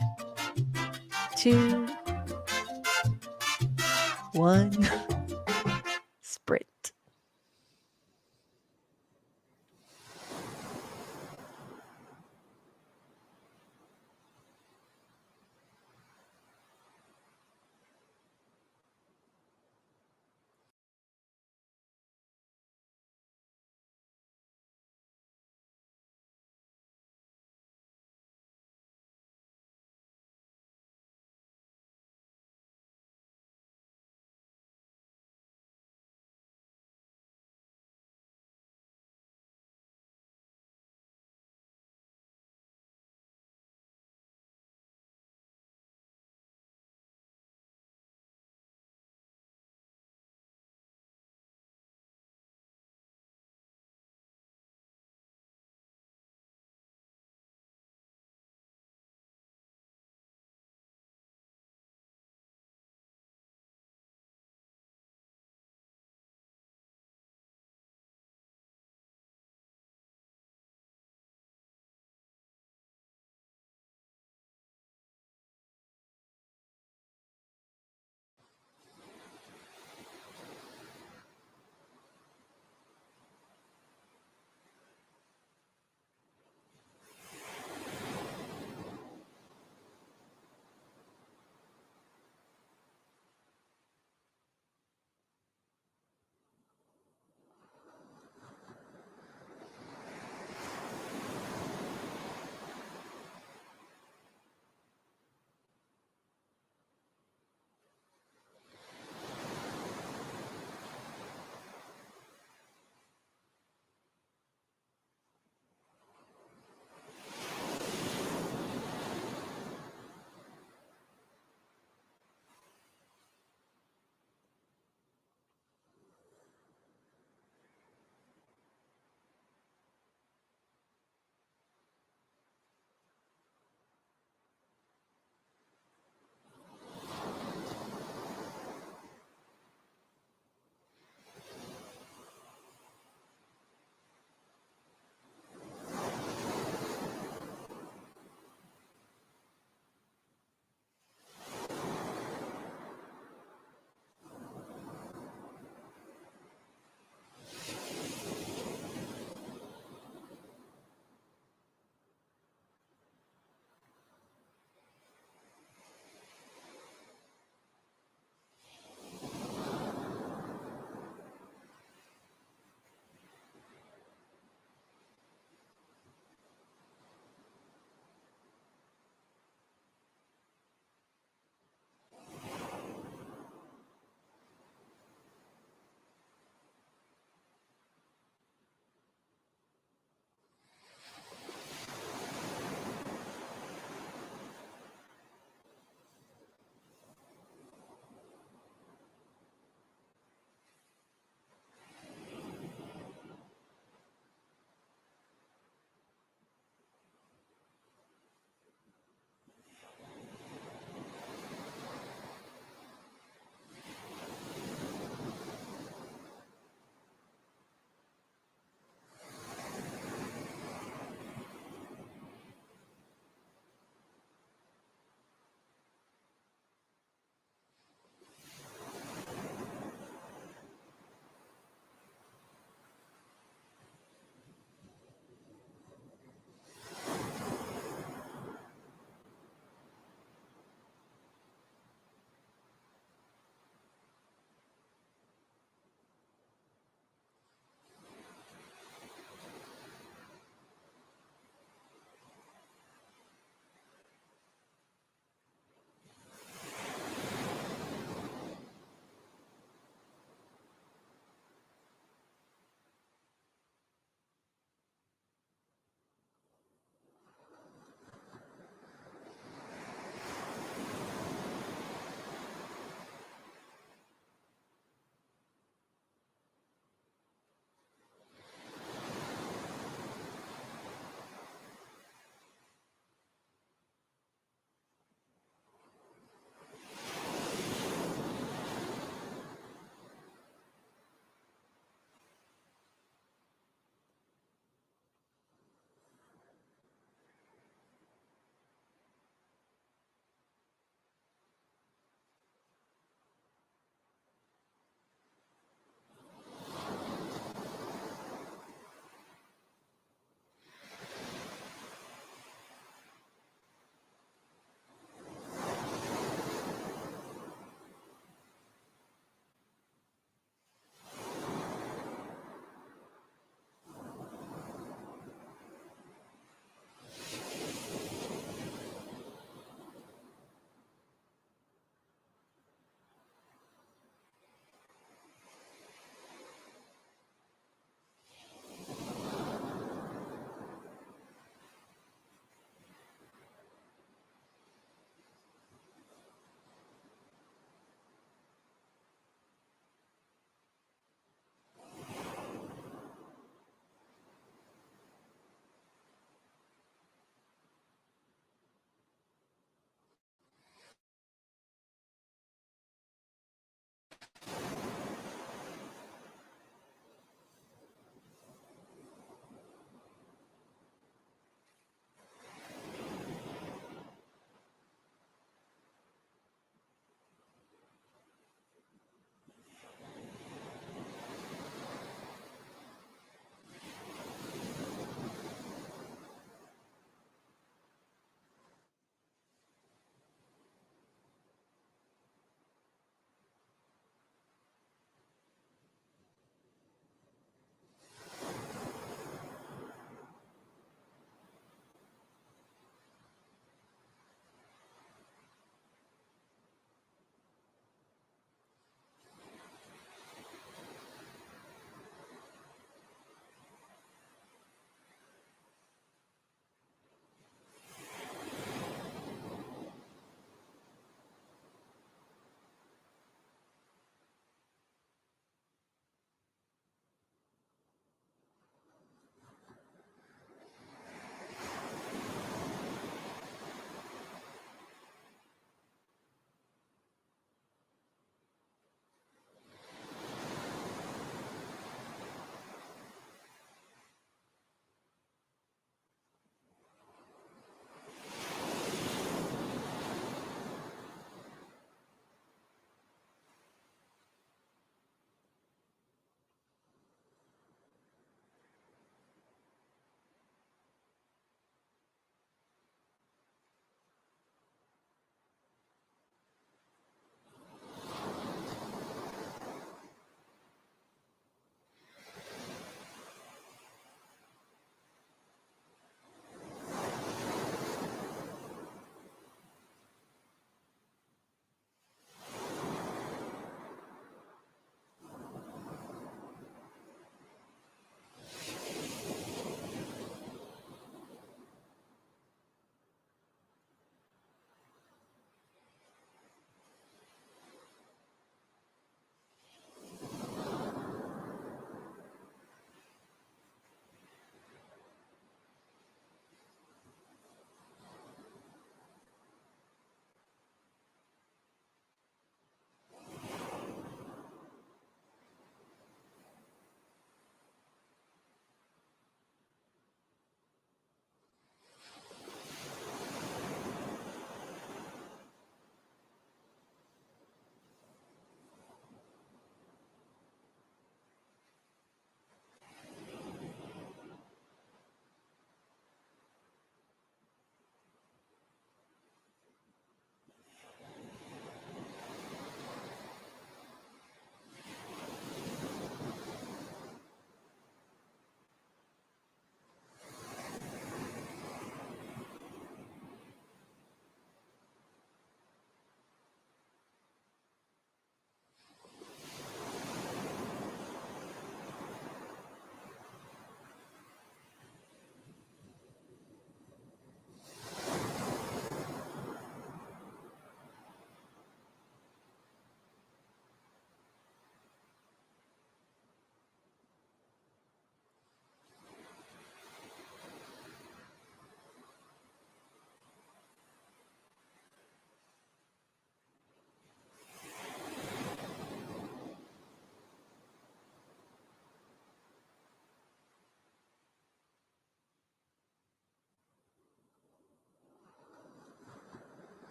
2, 1, sprint.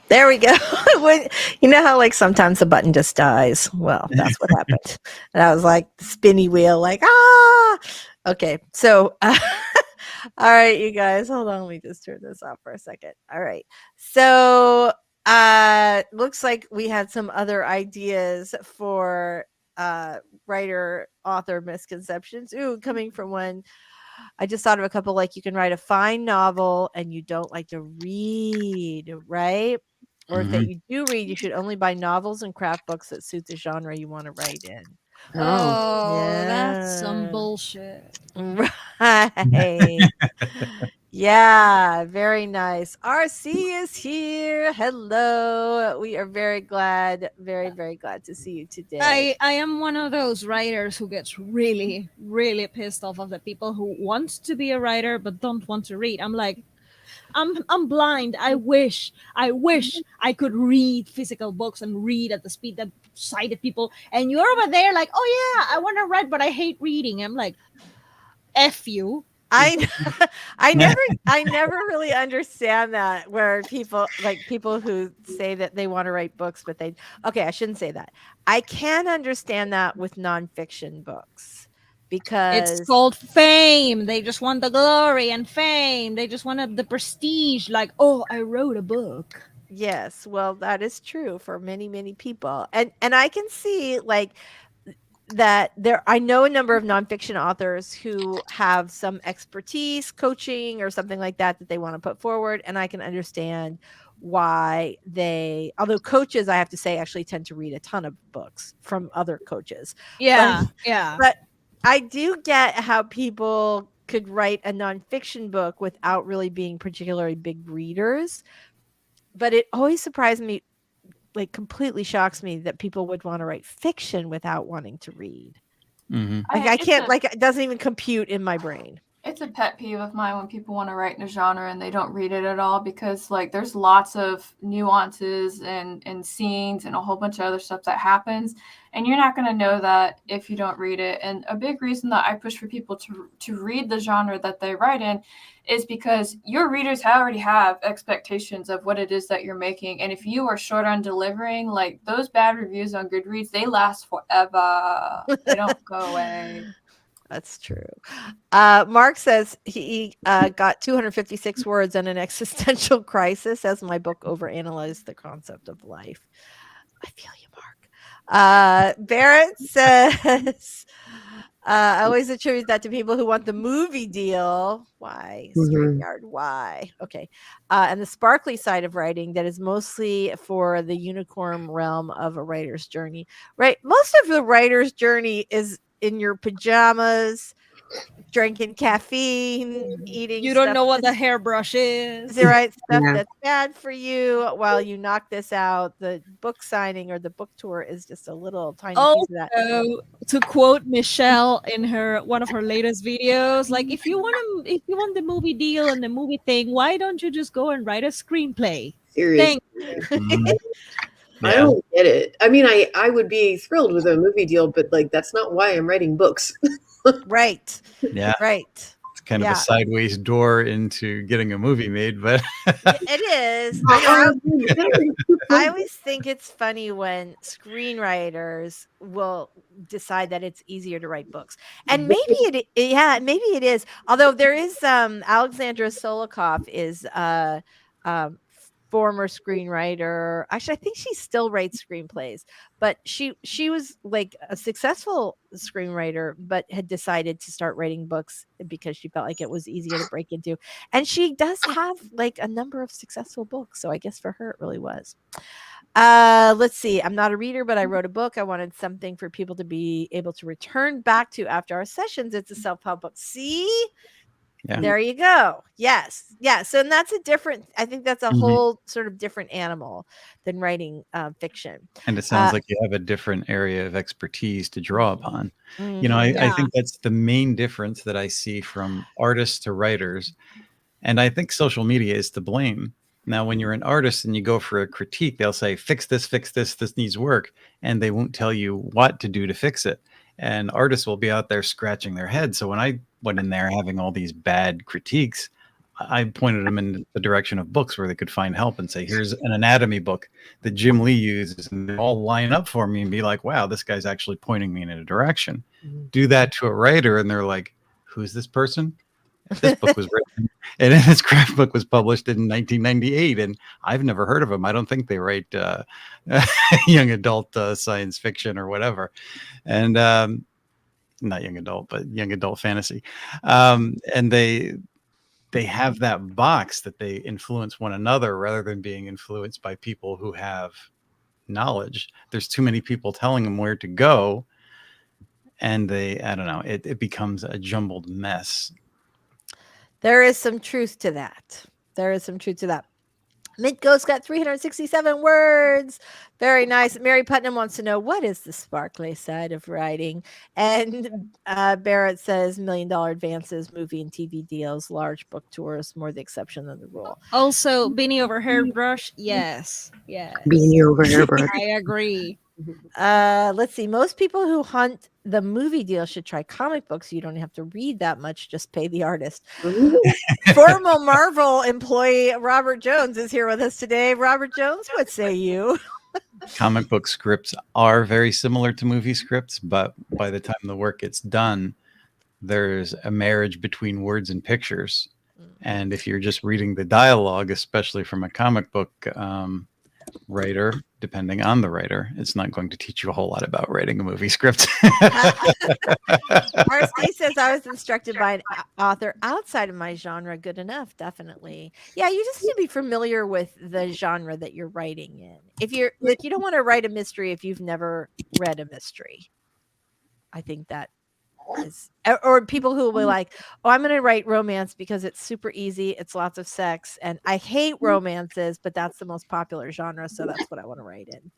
There we go. You know how like sometimes the button just dies? Well, that's what happened. And I was like spinny wheel, like, ah. Okay. So, all right, you guys, hold on. Let me just turn this off for a second. All right. So, looks like we had some other ideas for writer author misconceptions. Ooh, coming from one. I just thought of a couple, like you can write a fine novel and you don't like to read, right? Or if that you do read, you should only buy novels and craft books that suit the genre you want to write in. Oh, that's some Yeah. bullshit. Right. Yeah, very nice. RC is here. Hello. We are very glad, very, very glad to see you today. I am one of those writers who gets really, really pissed off of the people who want to be a writer but don't want to read. I'm like, I'm blind. I wish I could read physical books and read at the speed that sighted people. And you're over there like, oh yeah, I want to read, but I hate reading. I'm like, F you. I never really understand that, where people who say that they want to write books, but I shouldn't say that. I can understand that with nonfiction books, because it's called fame. They just want the glory and fame. They just want the prestige, like, oh, I wrote a book. Yes, well, that is true for many, many people. And I can see like that I know a number of nonfiction authors who have some expertise, coaching or something like that they want to put forward. And I can understand why although coaches, I have to say, actually tend to read a ton of books from other coaches. Yeah. But I do get how people could write a nonfiction book without really being particularly big readers. But it always surprised me, like completely shocks me, that people would want to write fiction without wanting to read. Like I can't, like it doesn't even compute in my brain. It's a pet peeve of mine when people want to write in a genre and they don't read it at all, because like there's lots of nuances and scenes and a whole bunch of other stuff that happens, and you're not going to know that if you don't read it. And a big reason that I push for people to read the genre that they write in is because your readers already have expectations of what it is that you're making. And if you are short on delivering, like those bad reviews on Goodreads, they last forever. They don't go away. That's true. Mark says he got 256 words on an existential crisis as my book overanalyzed the concept of life. I feel you, Mark. Barrett says, I always attribute that to people who want the movie deal. Why? StreamYard, why? Okay. And the sparkly side of writing that is mostly for the unicorn realm of a writer's journey, right? Most of the writer's journey is in your pajamas, drinking caffeine, eating. You don't know what the hairbrush is. The right stuff that's bad for you while you knock this out. The book signing or the book tour is just a little tiny piece of that. To quote Michelle in one of her latest videos, like if you want the movie deal and the movie thing, why don't you just go and write a screenplay? Seriously. I don't get it. I mean, I would be thrilled with a movie deal, but like that's not why I'm writing books. Right. Yeah. Right. It's kind of a sideways door into getting a movie made, but it is. I always think it's funny when screenwriters will decide that it's easier to write books, and maybe it is. Although there is Alexandra Solikoff is former screenwriter. Actually, I think she still writes screenplays, but she was like a successful screenwriter, but had decided to start writing books because she felt like it was easier to break into. And she does have like a number of successful books. So I guess for her, it really was. Let's see. I'm not a reader, but I wrote a book. I wanted something for people to be able to return back to after our sessions. It's a self-help book. See? Yeah. There you go. Yes. Yeah. So and that's I think that's a whole sort of different animal than writing fiction. And it sounds like you have a different area of expertise to draw upon. You know, I think that's the main difference that I see from artists to writers. And I think social media is to blame. Now, when you're an artist and you go for a critique, they'll say, fix this, this needs work. And they won't tell you what to do to fix it. And artists will be out there scratching their head. So when I went in there having all these bad critiques, I pointed them in the direction of books where they could find help and say, here's an anatomy book that Jim Lee uses, and they all line up for me and be like, wow, this guy's actually pointing me in a direction. Do that to a writer and they're like, who's this person? This book was written, and this craft book was published in 1998, and I've never heard of them. I don't think they write young adult science fiction or whatever. And not young adult, but young adult fantasy. And they have that box that they influence one another rather than being influenced by people who have knowledge. There's too many people telling them where to go, and I don't know, it becomes a jumbled mess. There is some truth to that. There is some truth to that. Mint Ghost got 367 words. Very nice. Mary Putnam wants to know, what is the sparkly side of writing? And Barrett says, $1 million advances, movie and TV deals, large book tours, more the exception than the rule. Also, beanie over hairbrush. Yes. Yes. Beanie over hairbrush. I agree. Let's see. Most people who hunt the movie deal should try comic books. You don't have to read that much. Just pay the artist. Former Marvel employee Robert Jones is here with us today. Robert Jones, what say you? Comic book scripts are very similar to movie scripts, but by the time the work gets done, there's a marriage between words and pictures. And if you're just reading the dialogue, especially from a comic book writer, depending on the writer, it's not going to teach you a whole lot about writing a movie script. RC says, I was instructed by an author outside of my genre. Good enough. Definitely. Yeah, you just need to be familiar with the genre that you're writing in. If you're like, you don't want to write a mystery if you've never read a mystery. I think that is, or people who will be like, oh, I'm going to write romance because it's super easy. It's lots of sex. And I hate romances, but that's the most popular genre. So that's what I want to write in.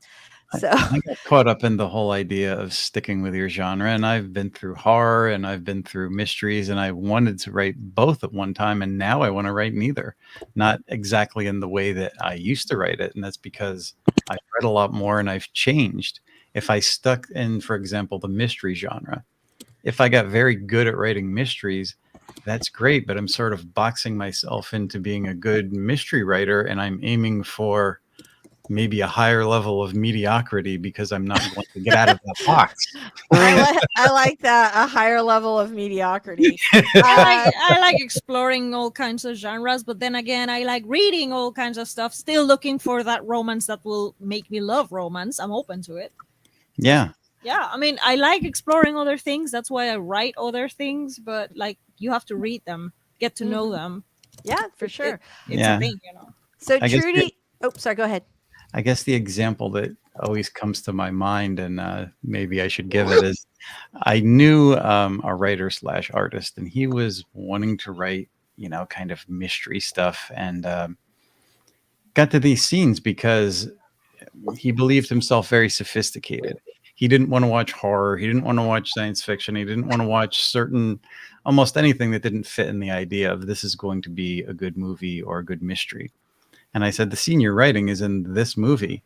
So I got caught up in the whole idea of sticking with your genre. And I've been through horror and I've been through mysteries, and I wanted to write both at one time. And now I want to write neither, not exactly in the way that I used to write it. And that's because I've read a lot more and I've changed. If I stuck in, for example, the mystery genre, if I got very good at writing mysteries, that's great, but I'm sort of boxing myself into being a good mystery writer, and I'm aiming for maybe a higher level of mediocrity because I'm not going to get out of that box. I like that, a higher level of mediocrity. I like exploring all kinds of genres, but then again, I like reading all kinds of stuff, still looking for that romance that will make me love romance. I'm open to it. Yeah. Yeah, I mean, I like exploring other things. That's why I write other things. But like, you have to read them, get to know them. Yeah, for sure. It's a thing, you know. So Trudy, oh, sorry, go ahead. I guess the example that always comes to my mind, and maybe I should give it, is I knew a writer / artist, and he was wanting to write, kind of mystery stuff, and got to these scenes because he believed himself very sophisticated. He didn't want to watch horror. He didn't want to watch science fiction. He didn't want to watch almost anything that didn't fit in the idea of this is going to be a good movie or a good mystery. And I said, the scene you're writing is in this movie.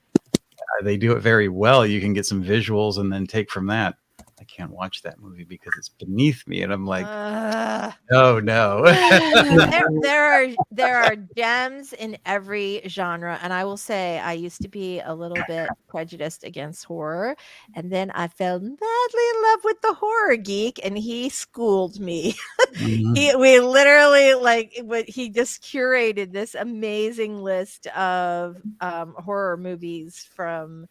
They do it very well. You can get some visuals and then take from that. I can't watch that movie because it's beneath me. And I'm like, no. there are gems in every genre. And I will say, I used to be a little bit prejudiced against horror. And then I fell madly in love with the horror geek, and he schooled me. Mm-hmm. We literally he just curated this amazing list of horror movies from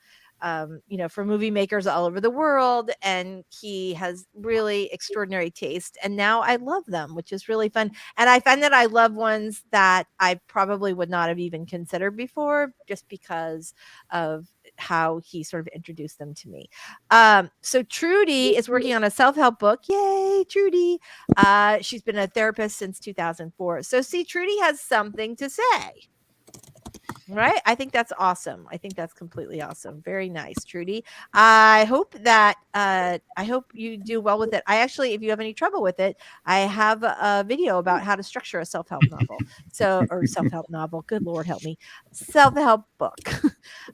for movie makers all over the world. And he has really extraordinary taste. And now I love them, which is really fun. And I find that I love ones that I probably would not have even considered before, just because of how he sort of introduced them to me. So Trudy is working on a self-help book. Yay, Trudy. She's been a therapist since 2004. So see, Trudy has something to say. Right. I think that's awesome. I think that's completely awesome. Very nice, Trudy. I hope you do well with it. I actually, if you have any trouble with it, I have a video about how to structure a self-help novel. Or self-help novel. Good Lord, help me. Self-help book.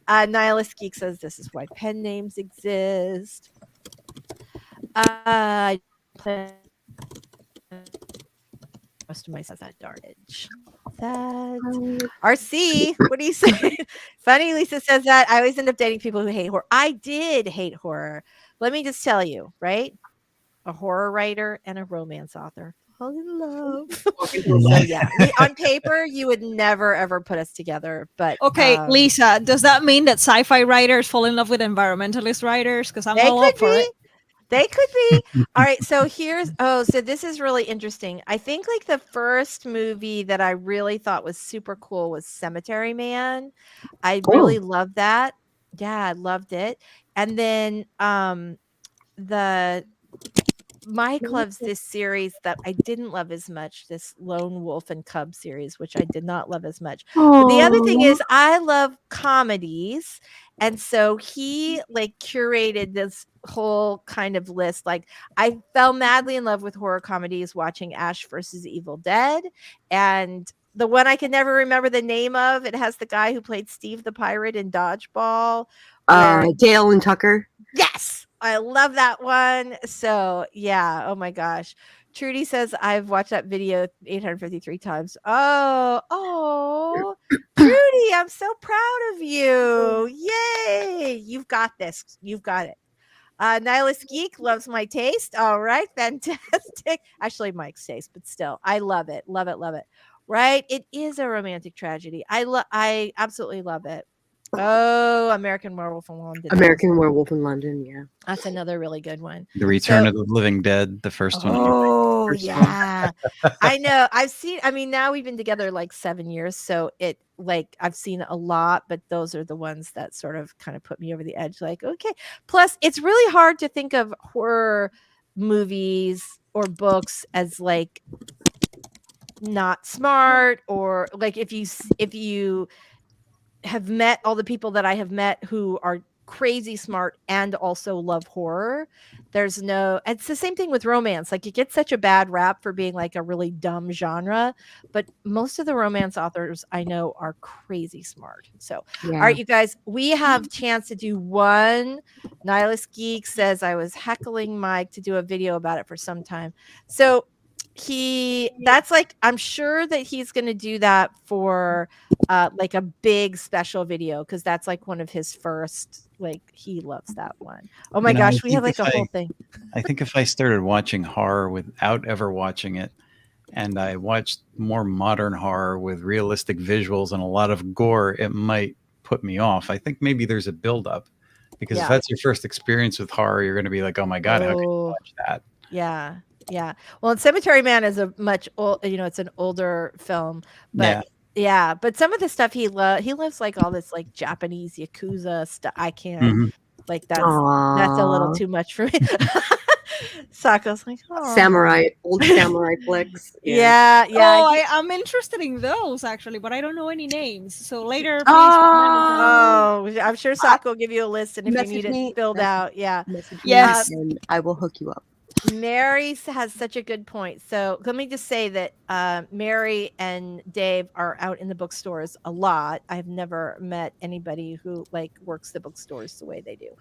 Nihilist Geek says this is why pen names exist. Most of my says that yardage. That RC, what do you say? Funny, Lisa says that. I always end up dating people who hate horror. I did hate horror. Let me just tell you, right? A horror writer and a romance author fall in love. So yeah, on paper you would never ever put us together. But Okay, Lisa, does that mean that sci-fi writers fall in love with environmentalist writers? Because I'm all up for it. They could be. All right. So so this is really interesting. I think like the first movie that I really thought was super cool was Cemetery Man. I really loved that. Yeah, I loved it. And then Mike loves this series that I didn't love as much, this Lone Wolf and Cub series, which I did not love as much. But the other thing is I love comedies. And so he like curated this whole kind of list. Like I fell madly in love with horror comedies watching Ash versus Evil Dead. And the one I can never remember the name of, it has the guy who played Steve the Pirate in Dodgeball. Dale and Tucker. Yes. I love that one. So yeah. Oh my gosh. Trudy says I've watched that video 853 times. Oh, Trudy, I'm so proud of you. Yay. You've got this. You've got it. Nihilist Geek loves my taste. All right. Fantastic. Actually, Mike's taste, but still, I love it. Love it. Love it. Right. It is a romantic tragedy. I absolutely love it. Oh, American Werewolf in London. American Werewolf in London, yeah. That's another really good one. The Return of the Living Dead, the first one. Oh, yeah. I know. Now we've been together like 7 years, so I've seen a lot, but those are the ones that sort of kind of put me over the edge. Like, okay. Plus, it's really hard to think of horror movies or books as like not smart, or like if you have met all the people that I have met who are crazy smart and also love horror. It's the same thing with romance. Like it gets such a bad rap for being like a really dumb genre, but most of the romance authors I know are crazy smart. So, All right, you guys, we have chance to do one. Nihilist Geek says I was heckling Mike to do a video about it for some time. So I'm sure that he's going to do that for like a big special video, because that's like one of his first, like he loves that one. Oh my gosh, we have like a whole thing. I think if I started watching horror without ever watching it, and I watched more modern horror with realistic visuals and a lot of gore, it might put me off. I think maybe there's a buildup, because if that's your first experience with horror, you're going to be like, oh my God, how can you watch that? Yeah. Yeah. Well, and Cemetery Man is a much old, it's an older film, but but some of the stuff he loves like all this like Japanese Yakuza stuff. I can't like that's a little too much for me. Sako's like, old samurai flicks. Yeah. Oh, I'm interested in those actually, but I don't know any names. So later, please. I'm sure Sako will give you a list, and if you need it filled out, yes, and I will hook you up. Mary has such a good point. So let me just say that Mary and Dave are out in the bookstores a lot. I've never met anybody who like works the bookstores the way they do.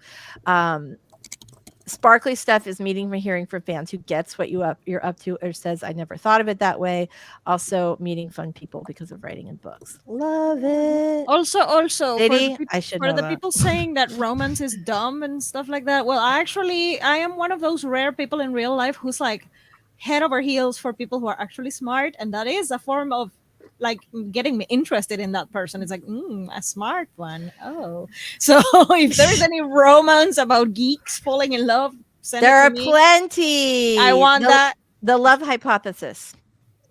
Sparkly stuff is meeting from hearing from fans who gets what you're up to, or says I never thought of it that way. Also meeting fun people because of writing in books. Love it. Also for the people saying that romance is dumb and stuff like that. Well, I am one of those rare people in real life who's like head over heels for people who are actually smart, and that is a form of like getting me interested in that person. It's like a smart one. Oh, so if there's any romance about geeks falling in love, there are plenty. I want that. The Love Hypothesis.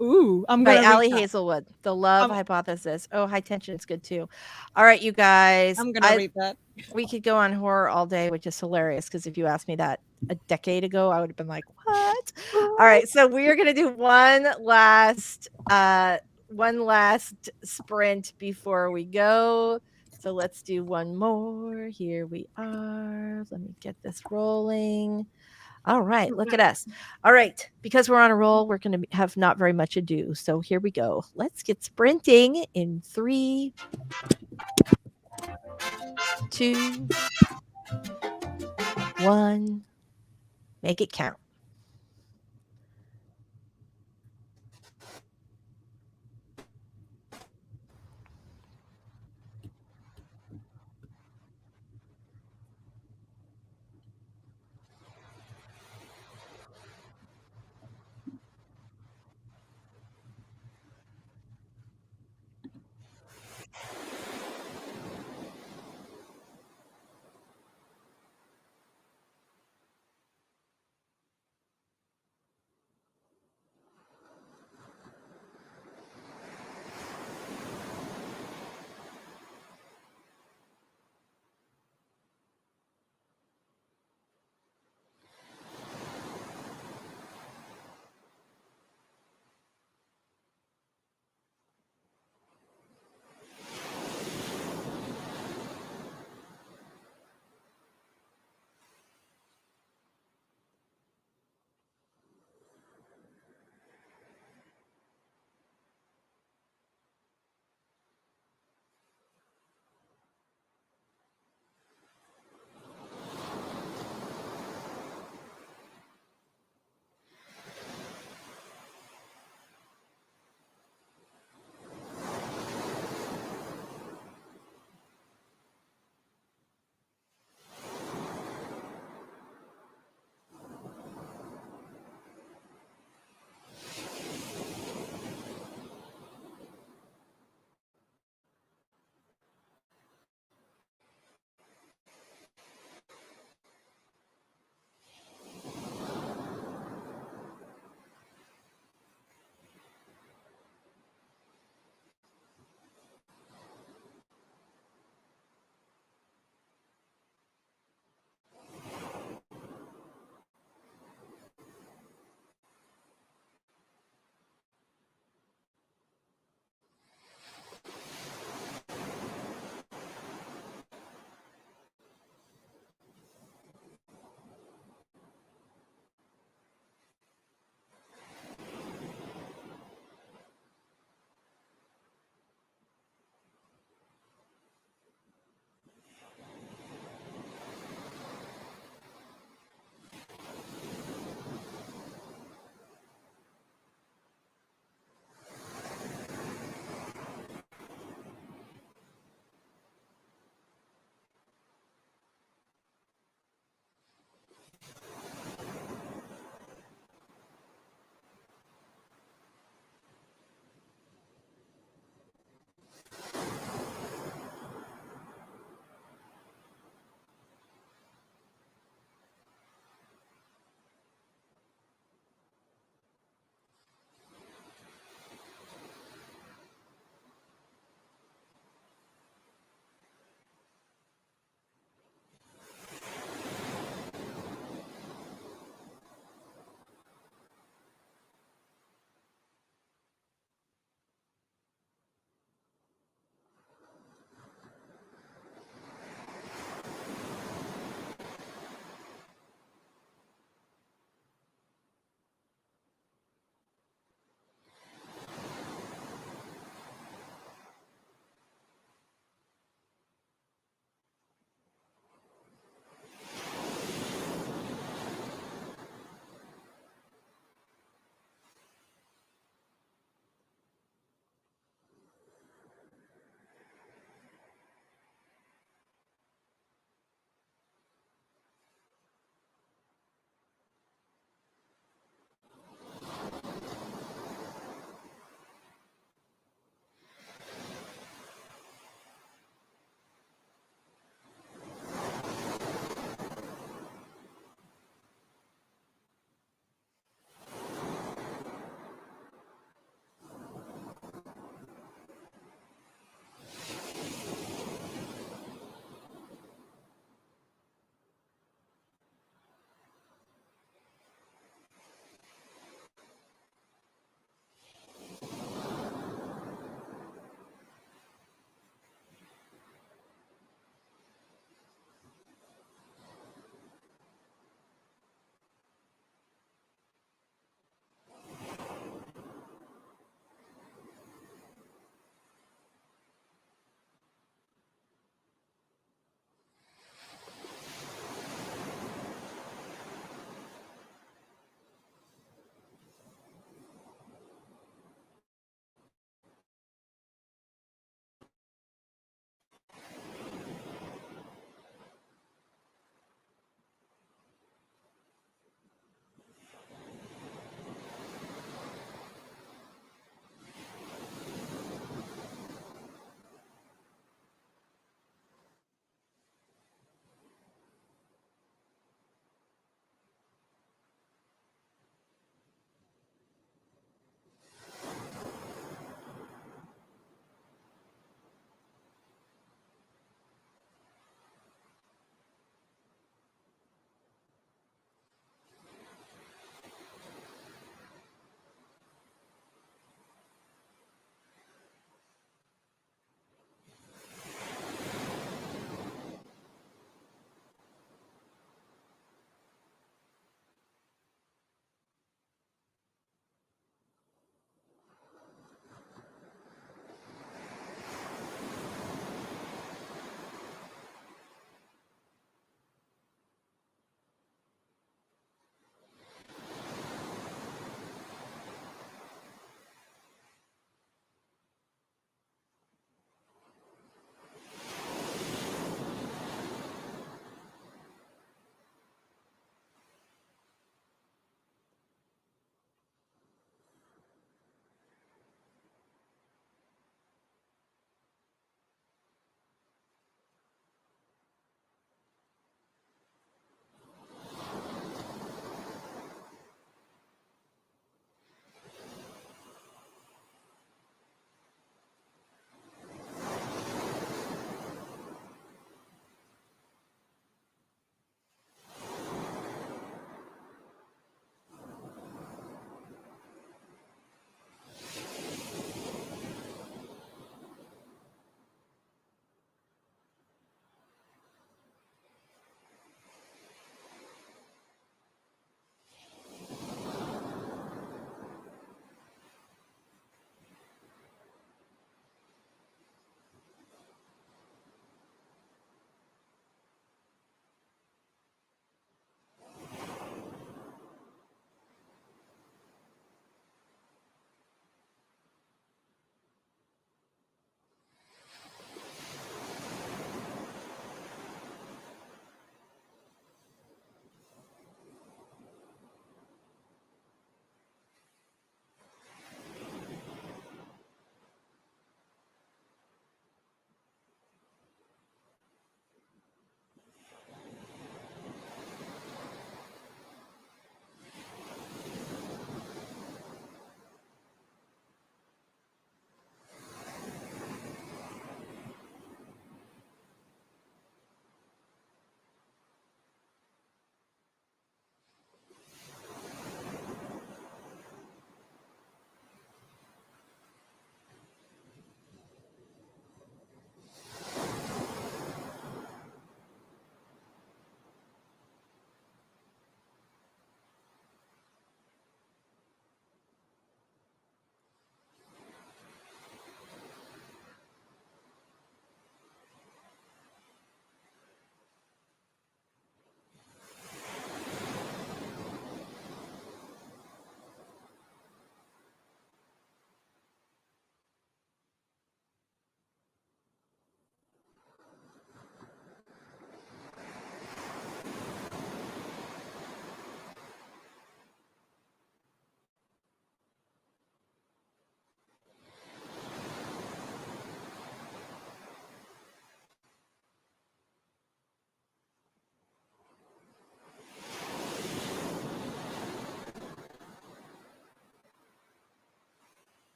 Ooh, I'm gonna by Allie Hazelwood. The Love Hypothesis. Oh, High Tension is good too. All right, you guys. I'm gonna read that. We could go on horror all day, which is hilarious, because if you asked me that a decade ago, I would have been like, what? All right, so we are gonna do one last sprint before we go. So let's do one more. Here we are. Let me get this rolling. All right, look at us. All right, because we're on a roll, we're going to have not very much ado. So here we go. Let's get sprinting in 3, 2, 1. Make it count.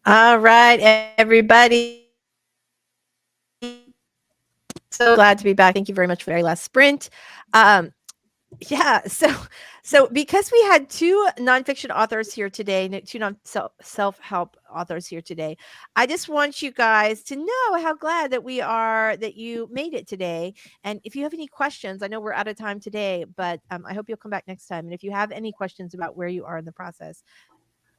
All right, everybody. So glad to be back. Thank you very much for the very last sprint. Yeah, so because we had two nonfiction authors here today, two self-help authors here today, I just want you guys to know how glad that we are that you made it today. And if you have any questions, I know we're out of time today, but I hope you'll come back next time. And if you have any questions about where you are in the process,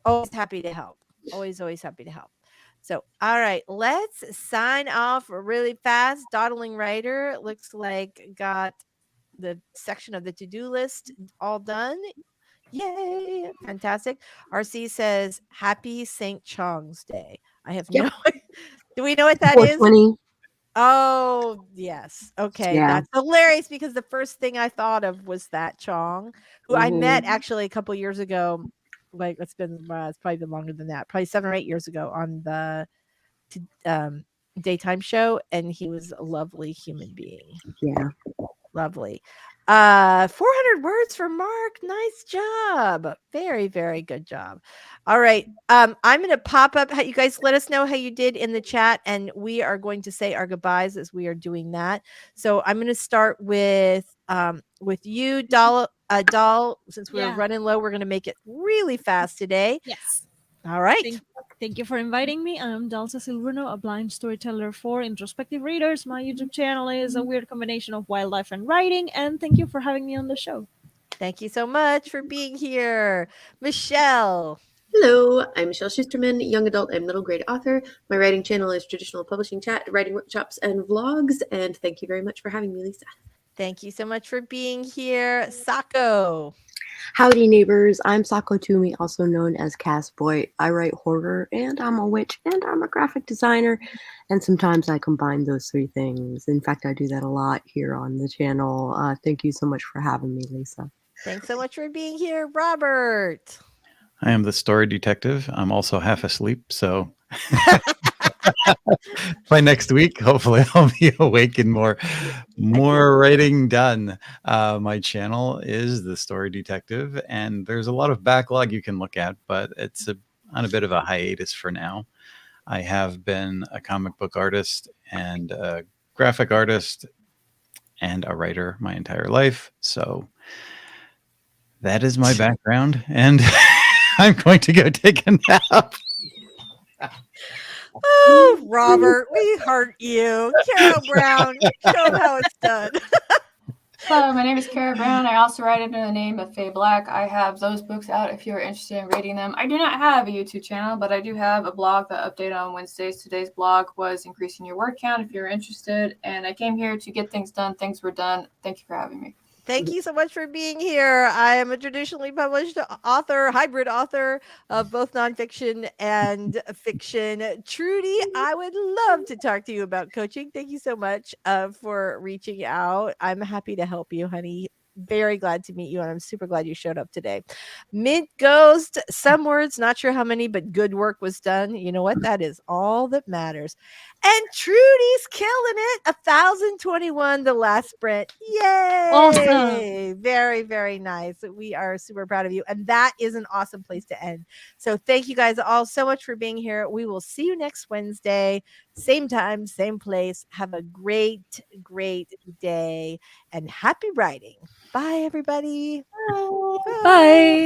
always happy to help. Always happy to help. So, all right, let's sign off really fast. Dawdling Writer looks like got the section of the to-do list all done. Yay! Fantastic. RC says, Happy St. Chong's Day. I have Yep. no Do we know what that is? 420. Oh, yes. Okay. Yeah. That's hilarious because the first thing I thought of was that Chong, who I met actually a couple years ago. Like it's probably been longer than that, probably 7 or 8 years ago on the daytime show. And he was a lovely human being. Yeah. Lovely. 400 words for Mark. Nice job. Very, very good job. All right. I'm going to pop up. You guys let us know how you did in the chat, and we are going to say our goodbyes as we are doing that. So I'm going to start with you, Doll. Since we're running low, we're going to make it really fast today. Yes. All right. Thank you for inviting me. I'm Cecil Runo, a blind storyteller for introspective readers. My YouTube channel is a weird combination of wildlife and writing, and thank you for having me on the show. Thank you so much for being here. Michelle. Hello, I'm Michelle Schusterman, young adult and middle grade author. My writing channel is Traditional Publishing Chat, writing workshops, and vlogs. And thank you very much for having me, Lisa. Thank you so much for being here. Sako. Howdy, neighbors. I'm Sako Toomey, also known as Cass Boyd. I write horror, and I'm a witch, and I'm a graphic designer. And sometimes I combine those three things. In fact, I do that a lot here on the channel. Thank you so much for having me, Lisa. Thanks so much for being here, Robert. I am the story detective. I'm also half asleep, so by next week, hopefully I'll be awake and more writing done. My channel is the story detective, and there's a lot of backlog you can look at, but it's on a bit of a hiatus for now. I have been a comic book artist and a graphic artist and a writer my entire life, so that is my background, and I'm going to go take a nap. Oh, Robert, we hurt you. Carol Brown, show them how it's done. Hello, my name is Kara Brown. I also write under the name of Faye Black. I have those books out if you're interested in reading them. I do not have a YouTube channel, but I do have a blog that I update on Wednesdays. Today's blog was Increasing Your Word Count if you're interested. And I came here to get things done. Things were done. Thank you for having me. Thank you so much for being here. I am a traditionally published author, hybrid author of both nonfiction and fiction. Trudy, I would love to talk to you about coaching. Thank you so much for reaching out. I'm happy to help you, honey. Very glad to meet you, and I'm super glad you showed up today. Mint Ghost, some words, not sure how many, but good work was done. You know what? That is all that matters. And Trudy's killing it. 1,021 the last sprint. Yay! Awesome. Very, very nice. We are super proud of you. And that is an awesome place to end. So thank you guys all so much for being here. We will see you next Wednesday. Same time, same place. Have a great, great day and happy writing. Bye, everybody. Bye.